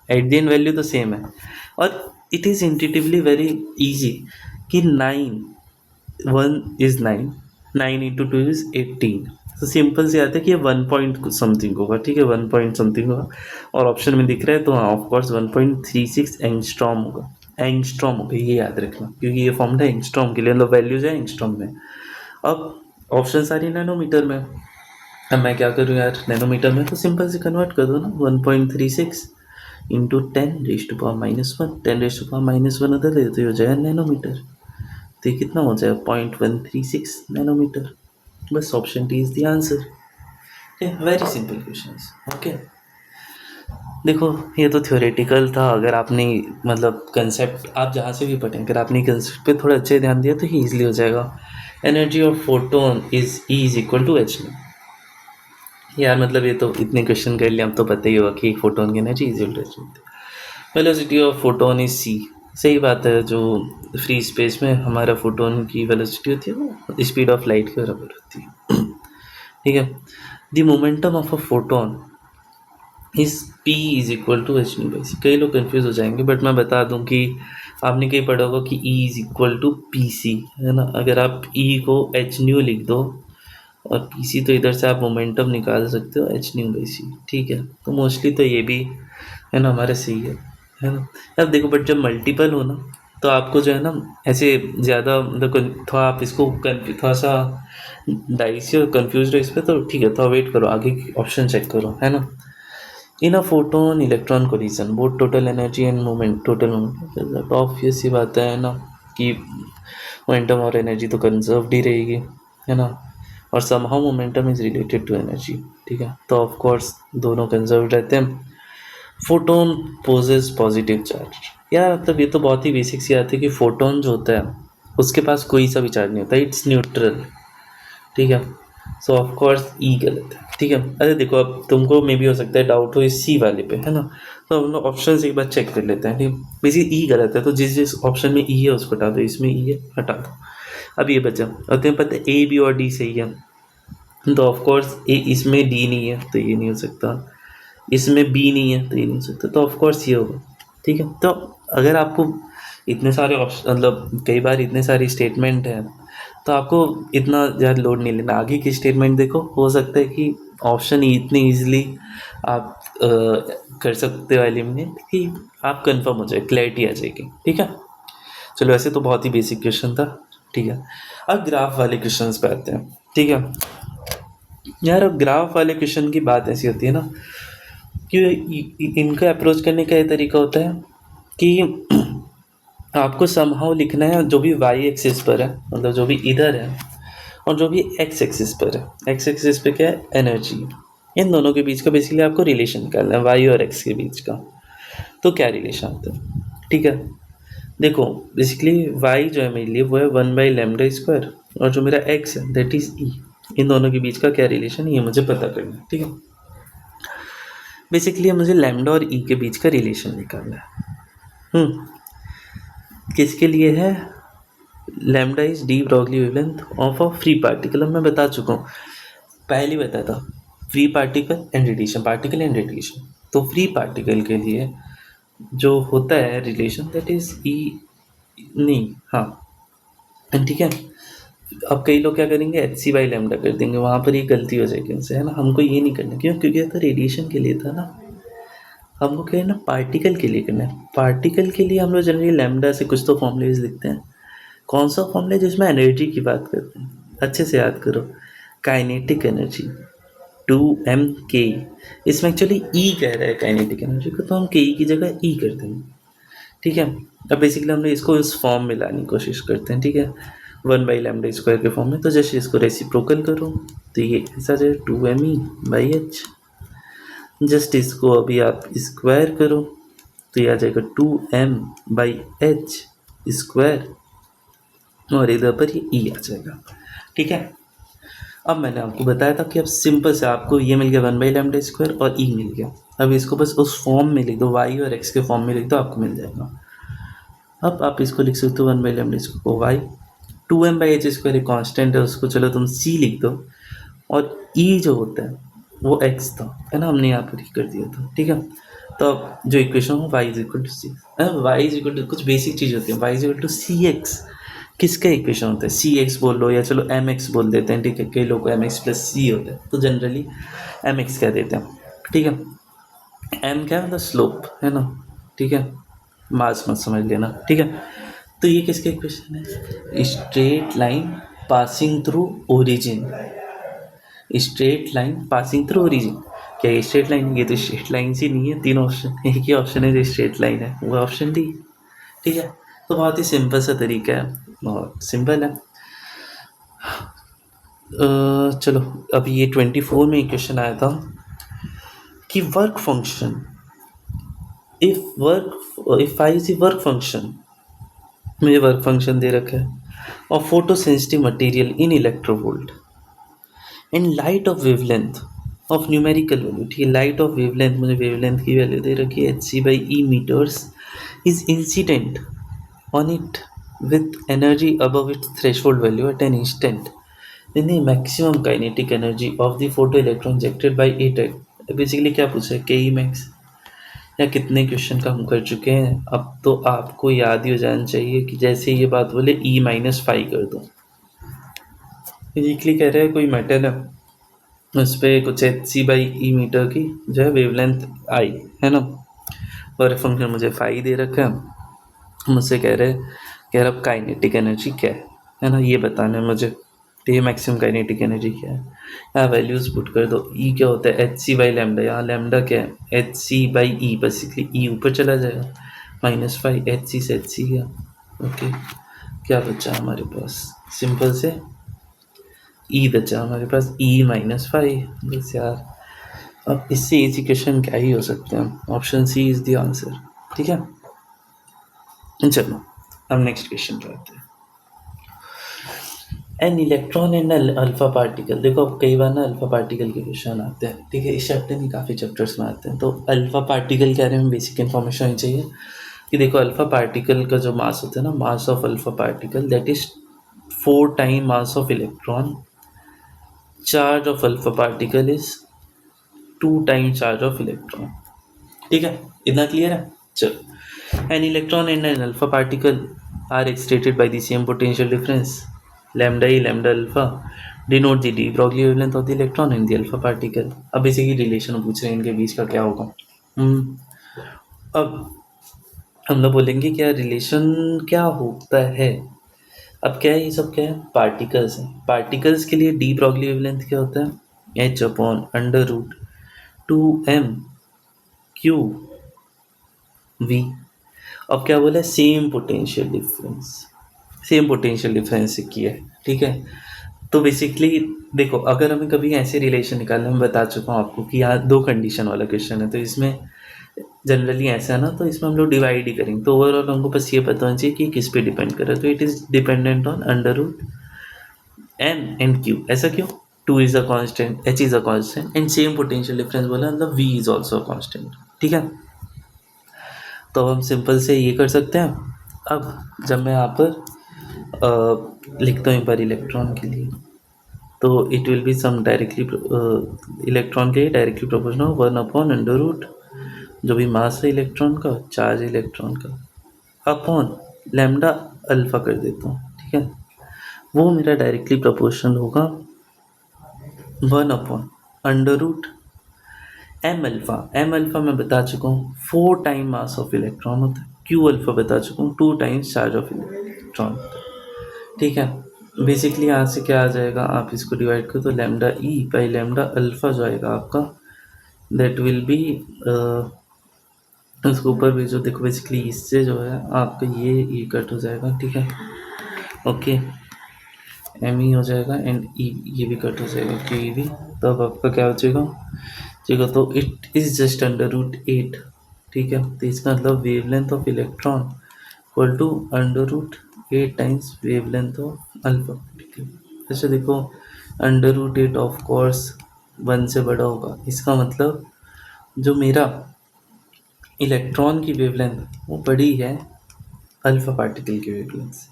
एट द एंड वैल्यू तो सेम है। और it is intuitively very easy कि 1 इज़ 9, 9 × 2 इज़ 18, तो सिंपल से आता है कि ये 1 पॉइंट समथिंग होगा, ठीक है 1 पॉइंट समथिंग होगा, और ऑप्शन में दिख रहा है तो हाँ ऑफकोर्स 1.36 एंगस्ट्रॉम होगा, एंगस्ट्रॉम होगा, ये याद रखना क्योंकि ये फॉर्मूला एंगस्ट्रॉम के लिए, मतलब वैल्यूज है एंगस्ट्रॉम में। अब ऑप्शन सारी नैनोमीटर में, अब मैं क्या करूँ यार नैनोमीटर में, तो सिंपल से कन्वर्ट कर दो ना, 1.36 इंटू 10⁻⁻1, 10⁻⁻1 उधर दे तो हो जाएगा नैनोमीटर, तो ये कितना हो जाएगा 0.136 नैनोमीटर, बस option D is the answer. Very simple question, okay. देखो ये तो थ्योरेटिकल था, अगर आपने मतलब कंसेप्ट आप जहाँ से भी पढ़ें अगर आपने कंसेप्ट पे थोड़ा अच्छे ध्यान दिया तो ही ईजिली हो जाएगा। Energy of photon is E is equal to H। यार मतलब ये तो इतने क्वेश्चन कर लिए, अब तो पता ही होगा कि एक फोटोन की energy is equal to H। Velocity of photon is C, सही बात है, जो फ्री स्पेस में हमारा फोटोन की वेलोसिटी होती है वो स्पीड ऑफ लाइट के बराबर होती है, ठीक है। The momentum of a photon is P is equal to H by C। कई लोग कंफ्यूज हो जाएंगे बट मैं बता दूं कि आपने कहीं पढ़ा होगा कि E is equal to PC, है ना। अगर आप E को H न्यू लिख दो और PC तो इधर से आप मोमेंटम निकाल सकते हो H न्यू बाई C, ठीक है। तो मोस्टली तो ये भी है ना हमारे सही है ना। अब देखो बट जब मल्टीपल हो ना तो आपको जो है ना ऐसे ज़्यादा मतलब थोड़ा आप इसको थोड़ा सा डाइसी और कन्फ्यूज हो इस पर, तो ठीक है थोड़ा वेट करो, आगे ऑप्शन चेक करो, है ना। In a photon electron collision both total energy and moment, total moment obvious सी बात है ना कि मोमेंटम और एनर्जी तो कंजर्व्ड ही रहेगी, है ना। और somehow momentum is related to energy, ठीक है, तो ऑफ कोर्स दोनों कंजर्व्ड रहते हैं। फोटोन पोजेस पॉजिटिव चार्ज, यार मतलब ये तो बहुत ही बेसिक सी बात है कि फोटोन जो होता है उसके पास कोई सा भी चार्ज नहीं होता, इट्स न्यूट्रल, ठीक है। सो ऑफ कोर्स ई गलत है, ठीक है। अरे देखो अब तुमको मे भी हो सकता है डाउट हो इस सी वाले पे, है ना, तो हम लोग ऑप्शन एक बार चेक कर लेते हैं, ठीक। बेसिकली ई गलत है, तो जिस जिस ऑप्शन में ई है उसको हटा दो, इसमें ई है हटा दो। अब ये बचा, और तुम्हें पता है ए बी और डी सही है, तो ऑफकोर्स ए, इसमें डी नहीं है तो ये नहीं हो सकता, इसमें बी नहीं है तो ये नहीं हो सकता, तो ऑफकोर्स ये होगा, ठीक है। तो अगर आपको इतने सारे ऑप्शन, मतलब कई बार इतने सारी स्टेटमेंट हैं, तो आपको इतना ज़्यादा लोड नहीं लेना। आगे की स्टेटमेंट देखो, हो सकता है कि ऑप्शन इतने ईजिली आप कर सकते हो एलिमिनेट कि आप कंफर्म हो जाए, क्लैरिटी आ जाएगी, ठीक है। चलो, ऐसे तो बहुत ही बेसिक क्वेश्चन था, ठीक है। अब ग्राफ वाले क्वेश्चन पे आते हैं, ठीक है यार। अब ग्राफ वाले क्वेश्चन की बात ऐसी होती है ना कि इनका अप्रोच करने का ये तरीका होता है कि आपको समहाउ लिखना है जो भी वाई एक्सिस पर है, मतलब जो भी इधर है, और जो भी एक्स एक्सिस पर है। एक्स एक्सिस पे क्या है, एनर्जी। इन दोनों के बीच का बेसिकली आपको रिलेशन निकालना है, वाई और एक्स के बीच का। तो क्या रिलेशन आता है, ठीक है। देखो, बेसिकली वाई जो है मेरे लिए वो है 1/λ², और जो मेरा एक्स है दैट इज ई। इन दोनों के बीच का क्या रिलेशन है ये मुझे पता करना है, ठीक है। बेसिकली मुझे लैम्डा और ई के बीच का रिलेशन निकालना है। किसके लिए है, lambda is D Broglie wavelength of a free particle. मैं बता चुका हूँ, पहले बताया था, free particle and radiation, particle and radiation. तो फ्री पार्टिकल के लिए जो होता है रिलेशन दैट इज ई, नहीं, हाँ, ठीक है। अब कई लोग क्या करेंगे, HC/λ कर देंगे, वहाँ पर ये गलती हो जाएगी उनसे, है ना। हमको ये नहीं करना, क्यों, क्योंकि ये तो रेडिएशन के लिए था ना। हमको क्या है ना, पार्टिकल के लिए करना है। पार्टिकल के लिए हम लोग जनरली लैम्डा से कुछ तो फॉर्मूलेज लिखते हैं। कौन सा फॉर्मूला जिसमें एनर्जी की बात करते हैं, अच्छे से याद करो, काइनेटिक एनर्जी 2m/k। इसमें एक्चुअली ई कह रहा है काइनेटिक एनर्जी को, तो हम के की जगह ई कर देंगे, ठीक है। अब बेसिकली हम लोग इसको इस फॉर्म में लाने की कोशिश करते हैं, ठीक है, 1/λ² के फॉर्म में। तो जैसे इसको रेसिप्रोकल करो तो ये ऐसा जाए 2me/h। जस्ट इसको अभी आप स्क्वायर करो तो ये आ जाएगा 2m/h², और इधर पर ये ई आ जाएगा, ठीक है। अब मैंने आपको बताया था कि अब सिंपल से आपको ये मिल गया 1/λ² और ई मिल गया। अब इसको बस उस फॉर्म में लिख दो, वाई और एक्स के फॉर्म में लिख दो, आपको मिल जाएगा। अब आप इसको लिख सकते हो 1/λ² को वाई, 2m/h² एक कॉन्स्टेंट है, उसको चलो तुम सी लिख दो, और ई जो होता है वो एक्स था, है ना, हमने यहाँ पर ही कर दिया था, ठीक है। तो अब जो इक्वेशन हो y = सी, y = कुछ बेसिक चीज़ होती है, y = cx। किसका इक्वेशन होता है, सी एक्स बोल लो, या चलो एम एक्स बोल देते हैं, ठीक है। कई लोग को एम एक्स प्लस सी होता है, तो जनरली एम एक्स कह देते हैं, ठीक है। एम क्या है, मतलब स्लोप, है ना, ठीक है, मास मत समझ लेना, ठीक है। तो ये किसका इक्वेशन है, straight line passing through origin. Straight line passing through origin, क्या ये स्ट्रेट लाइन, ये तो स्ट्रेट लाइन ही नहीं है। तीन ऑप्शन, एक ही ऑप्शन है जो स्ट्रेट लाइन है, वो ऑप्शन डी, ठीक है। तो बहुत ही सिंपल सा तरीका है, बहुत सिंपल है। चलो, अभी ये 24 में क्वेश्चन आया था कि work function, if I is work function, मुझे वर्क फंक्शन दे रखा है, और photo sensitive material in electronvolt in light of wavelength of numerical value, ठीक है। लाइट ऑफ वेवलेंथ, मुझे वेवलेंथ की वैल्यू दे रखी है hc/e metres, is incident on it with energy above its threshold value at an instant, then the maximum kinetic energy of the photoelectron ejected by it। Basically क्या पूछा है, के E max, या कितने क्वेश्चन का हम कर चुके हैं। अब तो आपको याद ही हो जाना चाहिए कि जैसे ये बात बोले E-5 कर दो। बेसिकली कह रहे हैं कोई मेटल है, उस पर कुछ HC/E मीटर की जो है वेवलेंथ आई, है ना, और फंक्शन मुझे फाई दे रखा है। मुझसे कह रहे अब काइनेटिक एनर्जी क्या है ना, ये बताना है मुझे। तो ये मैक्सिमम काइनेटिक एनर्जी क्या है, यहाँ वैल्यूज पुट कर दो। ई क्या होता है, HC/λ, यहाँ लैम्डा क्या है, HC/E, बेसिकली ई ऊपर चला जाएगा, -5, HC से HC गया, ओके। क्या बचा हमारे पास, सिंपल से ई बचा हमारे पास, E-5, बस यार। अब इससे इजी क्वेश्चन क्या ही हो सकते हैं, option c is the answer, ठीक है। चलो अब नेक्स्ट क्वेश्चन पे आते हैं। An electron and alpha particle. देखो कई बार ना अल्फा पार्टिकल के क्वेश्चन आते हैं, ठीक है, इस चैप्टर में काफ़ी चैप्टर्स में आते हैं। तो अल्फा पार्टिकल के बारे में बेसिक इन्फॉर्मेशन होनी चाहिए कि देखो अल्फा पार्टिकल का जो मास होता है ना, mass of alpha particle that is 4 time mass of electron. Charge of alpha particle is 2 time charge of electron. ठीक है, इतना क्लियर है। चलो, an electron and an alpha particle are excited by the same potential difference lambda E lambda alpha denote the de Broglie wavelength of the electron and the alpha particle. अब इसी relation पूछ रहे हैं इनके बीच का क्या होगा। अब हम लोग बोलेंगे क्या रिलेशन क्या होता है। अब क्या है, ये सब क्या है, पार्टिकल्स हैं। पार्टिकल्स के लिए डी ब्रॉगली वेवलेंथ क्या होता है, H upon under root 2m q v. अब क्या बोला, same potential difference, same potential difference से किया है, ठीक है। तो बेसिकली देखो अगर हमें कभी ऐसे रिलेशन निकालना, मैं बता चुका हूँ आपको कि यहाँ 2 कंडीशन वाला क्वेश्चन है, तो इसमें जनरली ऐसा है ना, तो इसमें हम लोग डिवाइड ही करेंगे। तो ओवरऑल हमको बस ये पता होना चाहिए कि किस पे डिपेंड कर रहा है। तो it is dependent on under root n and q. ऐसा क्यों, 2 is a constant, h is a constant and same potential difference बोला मतलब v is also a constant, ठीक है। तो हम सिंपल से ये कर सकते हैं। अब जब मैं यहाँ पर लिखता हूँ एक बार इलेक्ट्रॉन के लिए, तो it will be some directly electron के लिए directly proportional 1 upon under root जो भी मास है इलेक्ट्रॉन का, चार्ज इलेक्ट्रॉन का, अपॉन लैम्डा अल्फा कर देता हूँ, ठीक है। वो मेरा डायरेक्टली प्रोपोर्शनल होगा 1 upon under root m alpha. M alpha मैं बता चुका हूँ 4 टाइम मास ऑफ इलेक्ट्रॉन होता है। क्यू अल्फ़ा बता चुका हूँ 2 टाइम्स चार्ज ऑफ इलेक्ट्रॉन, ठीक है। बेसिकली यहाँ से क्या आ जाएगा, आप इसको डिवाइड करो तो lambda E by lambda alpha जो आएगा आपका, दैट विल बी उसके ऊपर भी जो देखो बेसिकली इससे जो है आपका ये कट हो जाएगा, ठीक है, ओके। एम ई हो जाएगा एंड ई ये भी कट हो जाएगा, क्यू ई भी। तो अब आपका क्या हो जाएगा, ठीक है। तो it is just under root 8, ठीक है। तो इसका मतलब wavelength of electron equal to under root 8 times wavelength of alpha, ठीक है। अच्छा देखो अंडर रूट 8 ऑफ कोर्स 1 से बड़ा होगा, इसका मतलब जो मेरा इलेक्ट्रॉन की वेवलेंथ वो बड़ी है अल्फा पार्टिकल की वेवलेंथ से,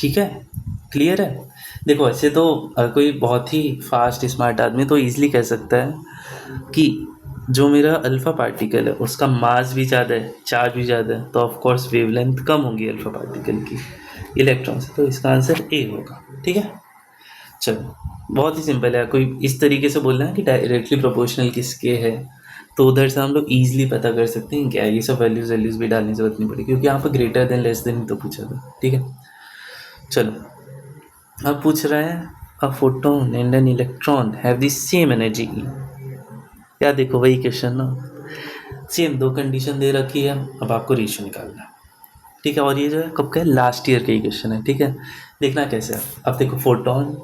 ठीक है, क्लियर है। देखो ऐसे तो कोई बहुत ही फास्ट स्मार्ट आदमी तो ईजिली कह सकता है कि जो मेरा अल्फ़ा पार्टिकल है उसका मास भी ज़्यादा है, चार्ज भी ज़्यादा है, तो ऑफ कोर्स वेवलेंथ कम होगी अल्फ़ा पार्टिकल की इलेक्ट्रॉन से, तो इसका आंसर ए होगा, ठीक है। चलो बहुत ही सिंपल है। कोई इस तरीके से बोलना है कि डायरेक्टली प्रोपोर्शनल किसके है, तो उधर से हम लोग ईजिली पता कर सकते हैं क्या, ये सब वैल्यूज़ भी डालने की जरूरत नहीं पड़ेगी क्योंकि यहाँ पर ग्रेटर देन लेस देन तो पूछा था, ठीक है। चलो अब पूछ रहा है a photon and an electron have the same energy E. या देखो वही क्वेश्चन ना, सेम 2 कंडीशन दे रखी है, अब आपको रेशियो निकालना है, ठीक है। और ये जो है कब का है, लास्ट ईयर का ही क्वेश्चन है, ठीक है। देखना कैसे है। अब देखो फोटोन,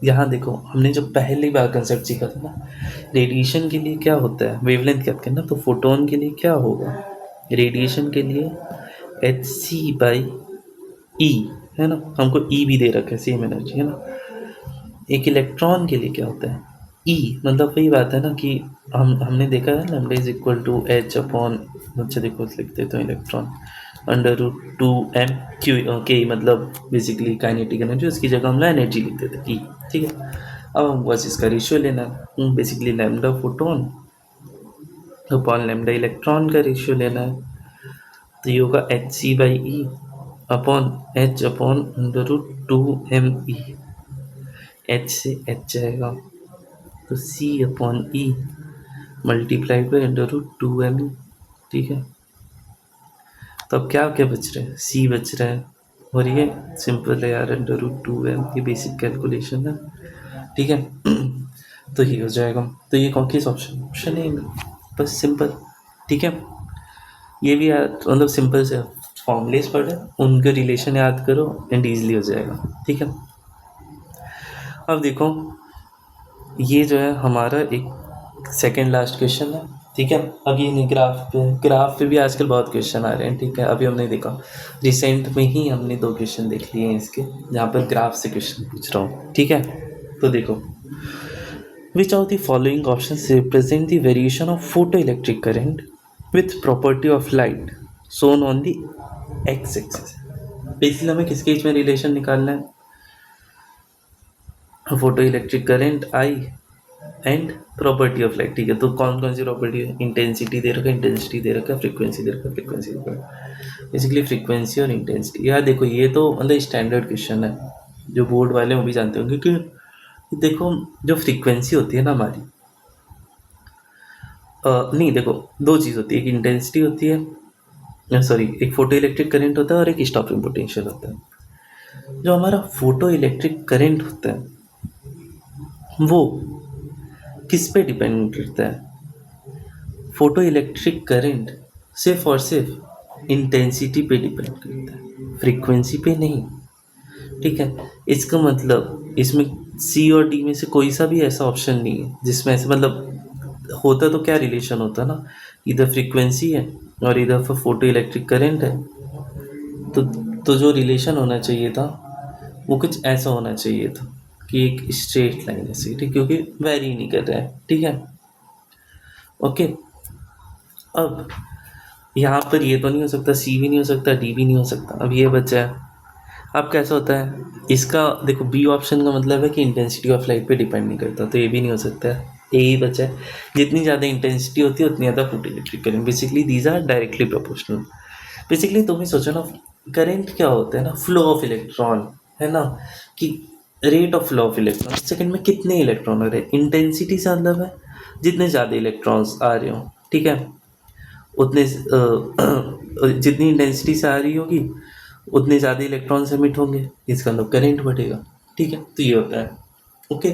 यहाँ देखो हमने जो पहली बार कंसेप्ट सीखा था ना, रेडिएशन के लिए क्या होता है, वेवलेंथ क्या करना, तो फोटोन के लिए क्या होगा, रेडिएशन के लिए एच सी बाई ई, है ना, हमको ई भी दे रखा है, सेम एनर्जी है ना। एक इलेक्ट्रॉन के लिए क्या होता है, ई, मतलब वही बात है ना कि हमने देखा है lambda is equal to H upon, अच्छा देखो लिख देते हैं electron under root 2m Q के, मतलब बेसिकली काइनेटिक एनर्जी, उसकी जगह हम एनर्जी लिख देते हैं ई, ठीक है। अब हम बस इसका रेशियो लेना है, basically lambda photon upon lambda electron का रेशियो लेना है, तो ये होगा H C by E upon H upon under root 2m E. H से एच जाएगा तो C upon E multiplied by under root 2m E, ठीक है। तो अब क्या क्या बच रहा है, सी बच रहा है, और ये सिंपल है यार, अंडर रूट 2m, ये बेसिक कैलकुलेशन है, ठीक है। तो ये हो जाएगा, तो ये कौन किस ऑप्शन है, बस सिंपल, ठीक है। ये भी यार मतलब सिंपल से फॉर्मूलेस पढ़े, उनके रिलेशन याद करो एंड ईजिली हो जाएगा, ठीक है। अब देखो ये जो है हमारा एक सेकेंड लास्ट क्वेश्चन है, ठीक है। अब ये नहीं, ग्राफ पे भी आजकल बहुत क्वेश्चन आ रहे हैं, ठीक है। अभी हमने देखा रिसेंट में ही हमने 2 क्वेश्चन देख लिए हैं इसके, जहाँ पर ग्राफ से क्वेश्चन पूछ रहा हूँ, ठीक है। तो देखो, which of the following options represent the variation of photoelectric current with property of light shown on the x-axis? Basically हमें किसके बीच में रिलेशन निकालना है, photo electric current I and property of light, ठीक है। तो कौन कौन सी प्रॉपर्टी है, इंटेंसिटी दे रखा है, इंटेंसिटी दे रखा है, फ्रीक्वेंसी दे रखा है, फ्रीक्वेंसी दे रखा है, बेसिकली फ्रीक्वेंसी और इंटेंसिटी। यार देखो, ये तो मतलब स्टैंडर्ड क्वेश्चन है, जो बोर्ड वाले वो भी जानते होंगे कि देखो जो फ्रीक्वेंसी होती है ना हमारी, नहीं देखो, 2 चीज़ होती है, एक इंटेंसिटी होती है, सॉरी एक फोटो इलेक्ट्रिक करंट होता है और एक स्टॉपिंग पोटेंशियल होता है। जो हमारा फोटो इलेक्ट्रिक करंट होता है वो किस पे डिपेंड करता है, फोटो इलेक्ट्रिक करंट सिर्फ और सिर्फ इंटेंसिटी पे डिपेंड करता है, फ्रीक्वेंसी पे नहीं, ठीक है। इसका मतलब इसमें सी और डी में से कोई सा भी ऐसा ऑप्शन नहीं है जिसमें ऐसे मतलब होता, तो क्या रिलेशन होता ना, इधर फ्रीक्वेंसी है और इधर फोटो इलेक्ट्रिक करंट है, तो तो जो रिलेशन होना चाहिए था वो कुछ ऐसा होना चाहिए था कि एक स्ट्रेट लाइन है सी, ठीक, क्योंकि वेरी नहीं कर रहा है, ठीक है। ओके, अब यहाँ पर ये तो नहीं हो सकता, सी भी नहीं हो सकता, डी भी नहीं हो सकता, अब ये बचा है। अब कैसा होता है इसका, देखो बी ऑप्शन का मतलब है कि इंटेंसिटी ऑफ लाइट पे डिपेंड नहीं करता, तो ये भी नहीं हो सकता है, ए ही बचा है। जितनी ज़्यादा इंटेंसिटी होती है उतनी ज़्यादा photo electric current, basically these are directly proportional. Basically तुम ही सोचो ना, करंट क्या होता है ना, फ्लो ऑफ इलेक्ट्रॉन, है ना, कि rate of flow of electron, second में कितने इलेक्ट्रॉन आ रहे हैं, इंटेंसिटी से मतलब है जितने ज़्यादा इलेक्ट्रॉन्स आ रहे हो, ठीक है, उतने जितनी इंटेंसिटी से आ रही होगी उतने ज़्यादा इलेक्ट्रॉन्स एमिट होंगे, इसका मतलब करंट बढ़ेगा, ठीक है। तो ये होता है। ओके,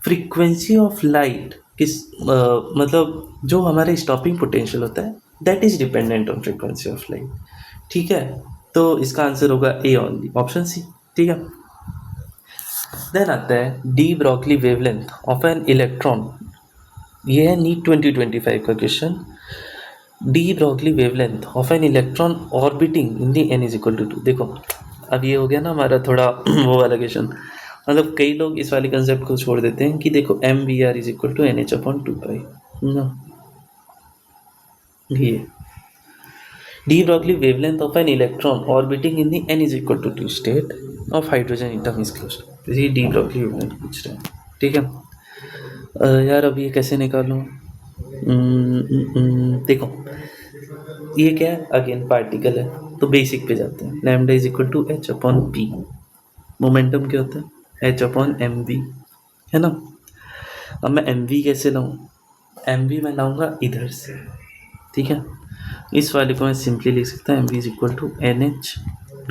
फ्रीक्वेंसी ऑफ लाइट मतलब जो हमारे स्टॉपिंग पोटेंशियल होता है that is dependent on frequency of light, ठीक है। तो इसका आंसर होगा ए ओनली, ऑप्शन सी, ठीक है। देन आता है de Broglie wavelength of an electron, ये है नीट 2025 का question. De Broglie wavelength of an electron orbiting in the n is equal to 2। देखो अब ये हो गया ना हमारा थोड़ा वो वाला क्वेश्चन, मतलब कई लोग इस वाले कंसेप्ट को छोड़ देते हैं कि देखो m v r is equal to n h upon 2 pi ना, ये de Broglie wavelength of an electron orbiting in the n is equal to 2 state of hydrogen atom is close, ये डी ब्रॉगली वेवलेंथ पूछ रहे हैं, ठीक है। यार अब ये कैसे निकालूं, देखो ये क्या है, अगेन पार्टिकल है, तो बेसिक पे जाते हैं, lambda is equal to H upon p, momentum क्या होता है एच अपॉन एम वी, है ना। अब मैं एम वी कैसे लाऊं, एम वी मैं लाऊंगा इधर से, ठीक है। इस वाले को मैं सिंपली लिख सकता हूँ m v is equal to n h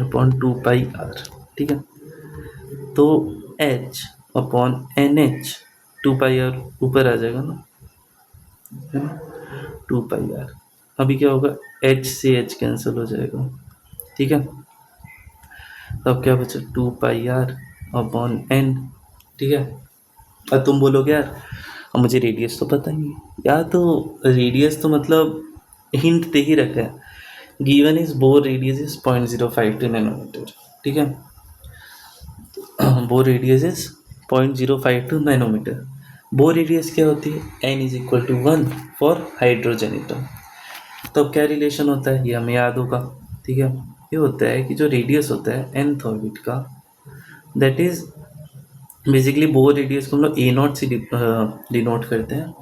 upon 2 pi r, ठीक है। तो h upon n h 2 pi r ऊपर आ जाएगा ना, है ना, 2 पाई आर। अभी क्या होगा, एच से एच कैंसिल हो जाएगा, ठीक है। तो अब क्या बचा, 2 पाई आर अपॉन एन, ठीक है। अब तुम बोलोगे यार अब मुझे रेडियस तो पता नहीं है यार, तो रेडियस तो मतलब हिंट दे ही रखा है, given is Bohr radius is 0.052 nanometre, ठीक है। Bohr radius is 0.052 nanometre. Bohr radius क्या होती है, n is equal to 1 for hydrogen atom. तो अब क्या रिलेशन होता है ये हमें याद होगा, ठीक है। ये होता है कि जो रेडियस होता है nth ऑर्बिट का, that is basically Bohr radius को हम लोग ए नॉट से डिनोट करते हैं,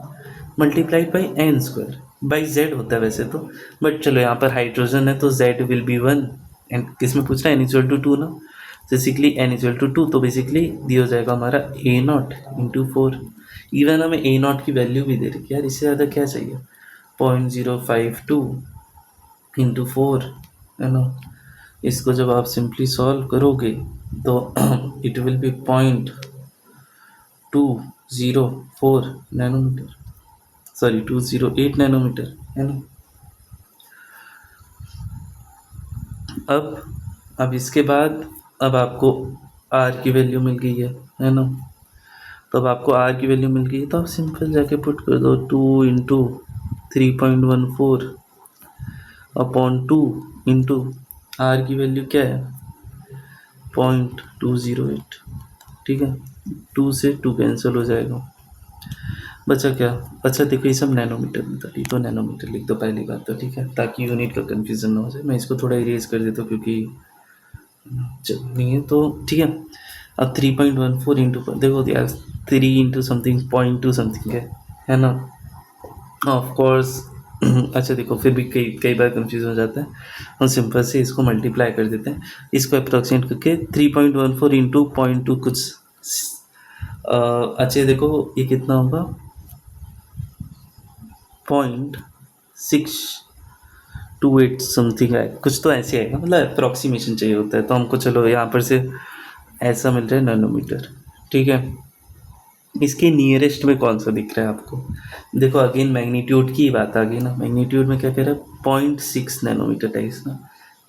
multiplied by n square by z होता है वैसे तो, बट चलो यहाँ पर हाइड्रोजन है तो जेड विल बी 1, एंड किसमें पूछ रहा है एन इक्वल टू 2 ना, बेसिकली एन इक्वल टू 2, तो बेसिकली दिया हो जाएगा हमारा ए नॉट इंटू 4। इवन हमें ए नॉट की वैल्यू भी दे रही है यार, इससे ज़्यादा क्या चाहिए, 0.052 इंटू 4, है ना। इसको जब आप सिंपली सॉल्व करोगे तो it will be 0.204 nanometre, sorry 208 nanometre, है ना। अब इसके बाद अब आपको आर की वैल्यू मिल गई है ना। तो अब आपको आर की वैल्यू मिल गई है तो आप सिंपल जाके पुट कर दो 2 इंटू 3.14 अपॉन 2 इंटू आर की वैल्यू क्या है 0.208। ठीक है, 2 से 2 कैंसिल हो जाएगा, बचा क्या। अच्छा देखो ये सब नैनोमीटर में था, ठीक है, नैनोमीटर लिख दो पहली बात तो, ठीक है, ताकि यूनिट का कन्फ्यूज़न ना हो जाए। मैं इसको थोड़ा इरेज कर देता हूँ क्योंकि जब नहीं है तो ठीक है। अब 3.14 इंटू देखो यार 3 इंटू समथिंग 0.2 समथिंग है ना, ऑफ कोर्स। अच्छा देखो फिर भी कई कई बार कंफ्यूज हो जाता है, हम सिंपल से इसको मल्टीप्लाई कर देते हैं, इसको अप्रोक्सीमेट करके 3.14 इंटू 0.2 कुछ अच्छा देखो ये कितना होगा 0.628 समथिंग है, कुछ तो ऐसे आएगा, मतलब अप्रॉक्सीमेशन चाहिए होता है, तो हमको चलो यहाँ पर से ऐसा मिल रहा है नैनोमीटर। ठीक है, इसके नियरेस्ट में कौन सा दिख रहा है आपको, देखो अगेन मैग्नीट्यूड की बात आ गई ना, मैग्नीट्यूड में क्या कह रहा है 0.6 नैनोमीटर टाइप्स ना,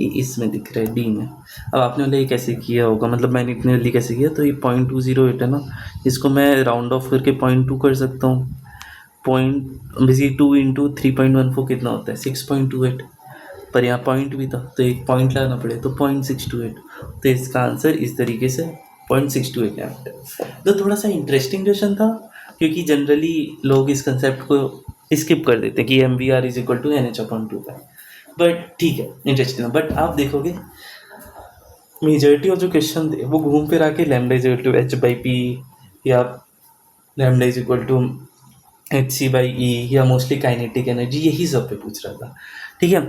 ये इसमें दिख रहा है डी में। अब आपने बोला ये कैसे किया होगा, मतलब मैंने इतने जल्दी कैसे किया, तो ये 0.208 है ना, इसको मैं राउंड ऑफ करके 0.2 कर सकता हूँ। बेसिकली 2 इंटू 3.14 कितना होता है 6.28, पर यहाँ पॉइंट भी था तो एक पॉइंट लगाना पड़े तो 0.628, तो इसका आंसर इस तरीके से 0.628 है। तो थोड़ा सा इंटरेस्टिंग क्वेश्चन था, क्योंकि जनरली लोग इस कंसेप्ट को स्किप कर देते हैं कि m v r is equal to n h upon 2 का, बट ठीक है इंटरेस्टिंग। बट आप देखोगे मेजॉरिटी ऑफ जो क्वेश्चन थे वो घूम फिर आके lambda is equal to H by P या lambda is equal to H C by E या मोस्टली काइनेटिक एनर्जी, यही सब पे पूछ रहा था। ठीक है,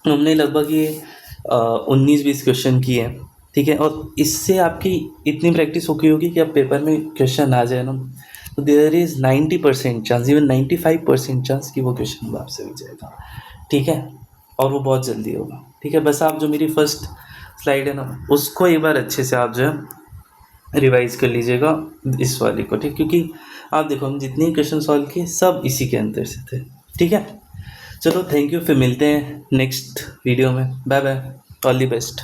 हमने लगभग ये 19-20 क्वेश्चन किए हैं। ठीक है, और इससे आपकी इतनी प्रैक्टिस हो गई होगी कि अब पेपर में क्वेश्चन आ जाए ना, तो there is 90% chance, even 95% chance कि वो क्वेश्चन आपसे भी जाएगा। ठीक है, और वो बहुत जल्दी होगा। ठीक है, बस आप जो मेरी फर्स्ट स्लाइड है ना उसको एक बार अच्छे से आप जो है रिवाइज कर लीजिएगा इस वाले को। ठीक, क्योंकि आप देखो हम जितने क्वेश्चन सॉल्व किए सब इसी के अंदर से थे। ठीक है, चलो थैंक यू, फिर मिलते हैं नेक्स्ट वीडियो में, bye bye, all the best.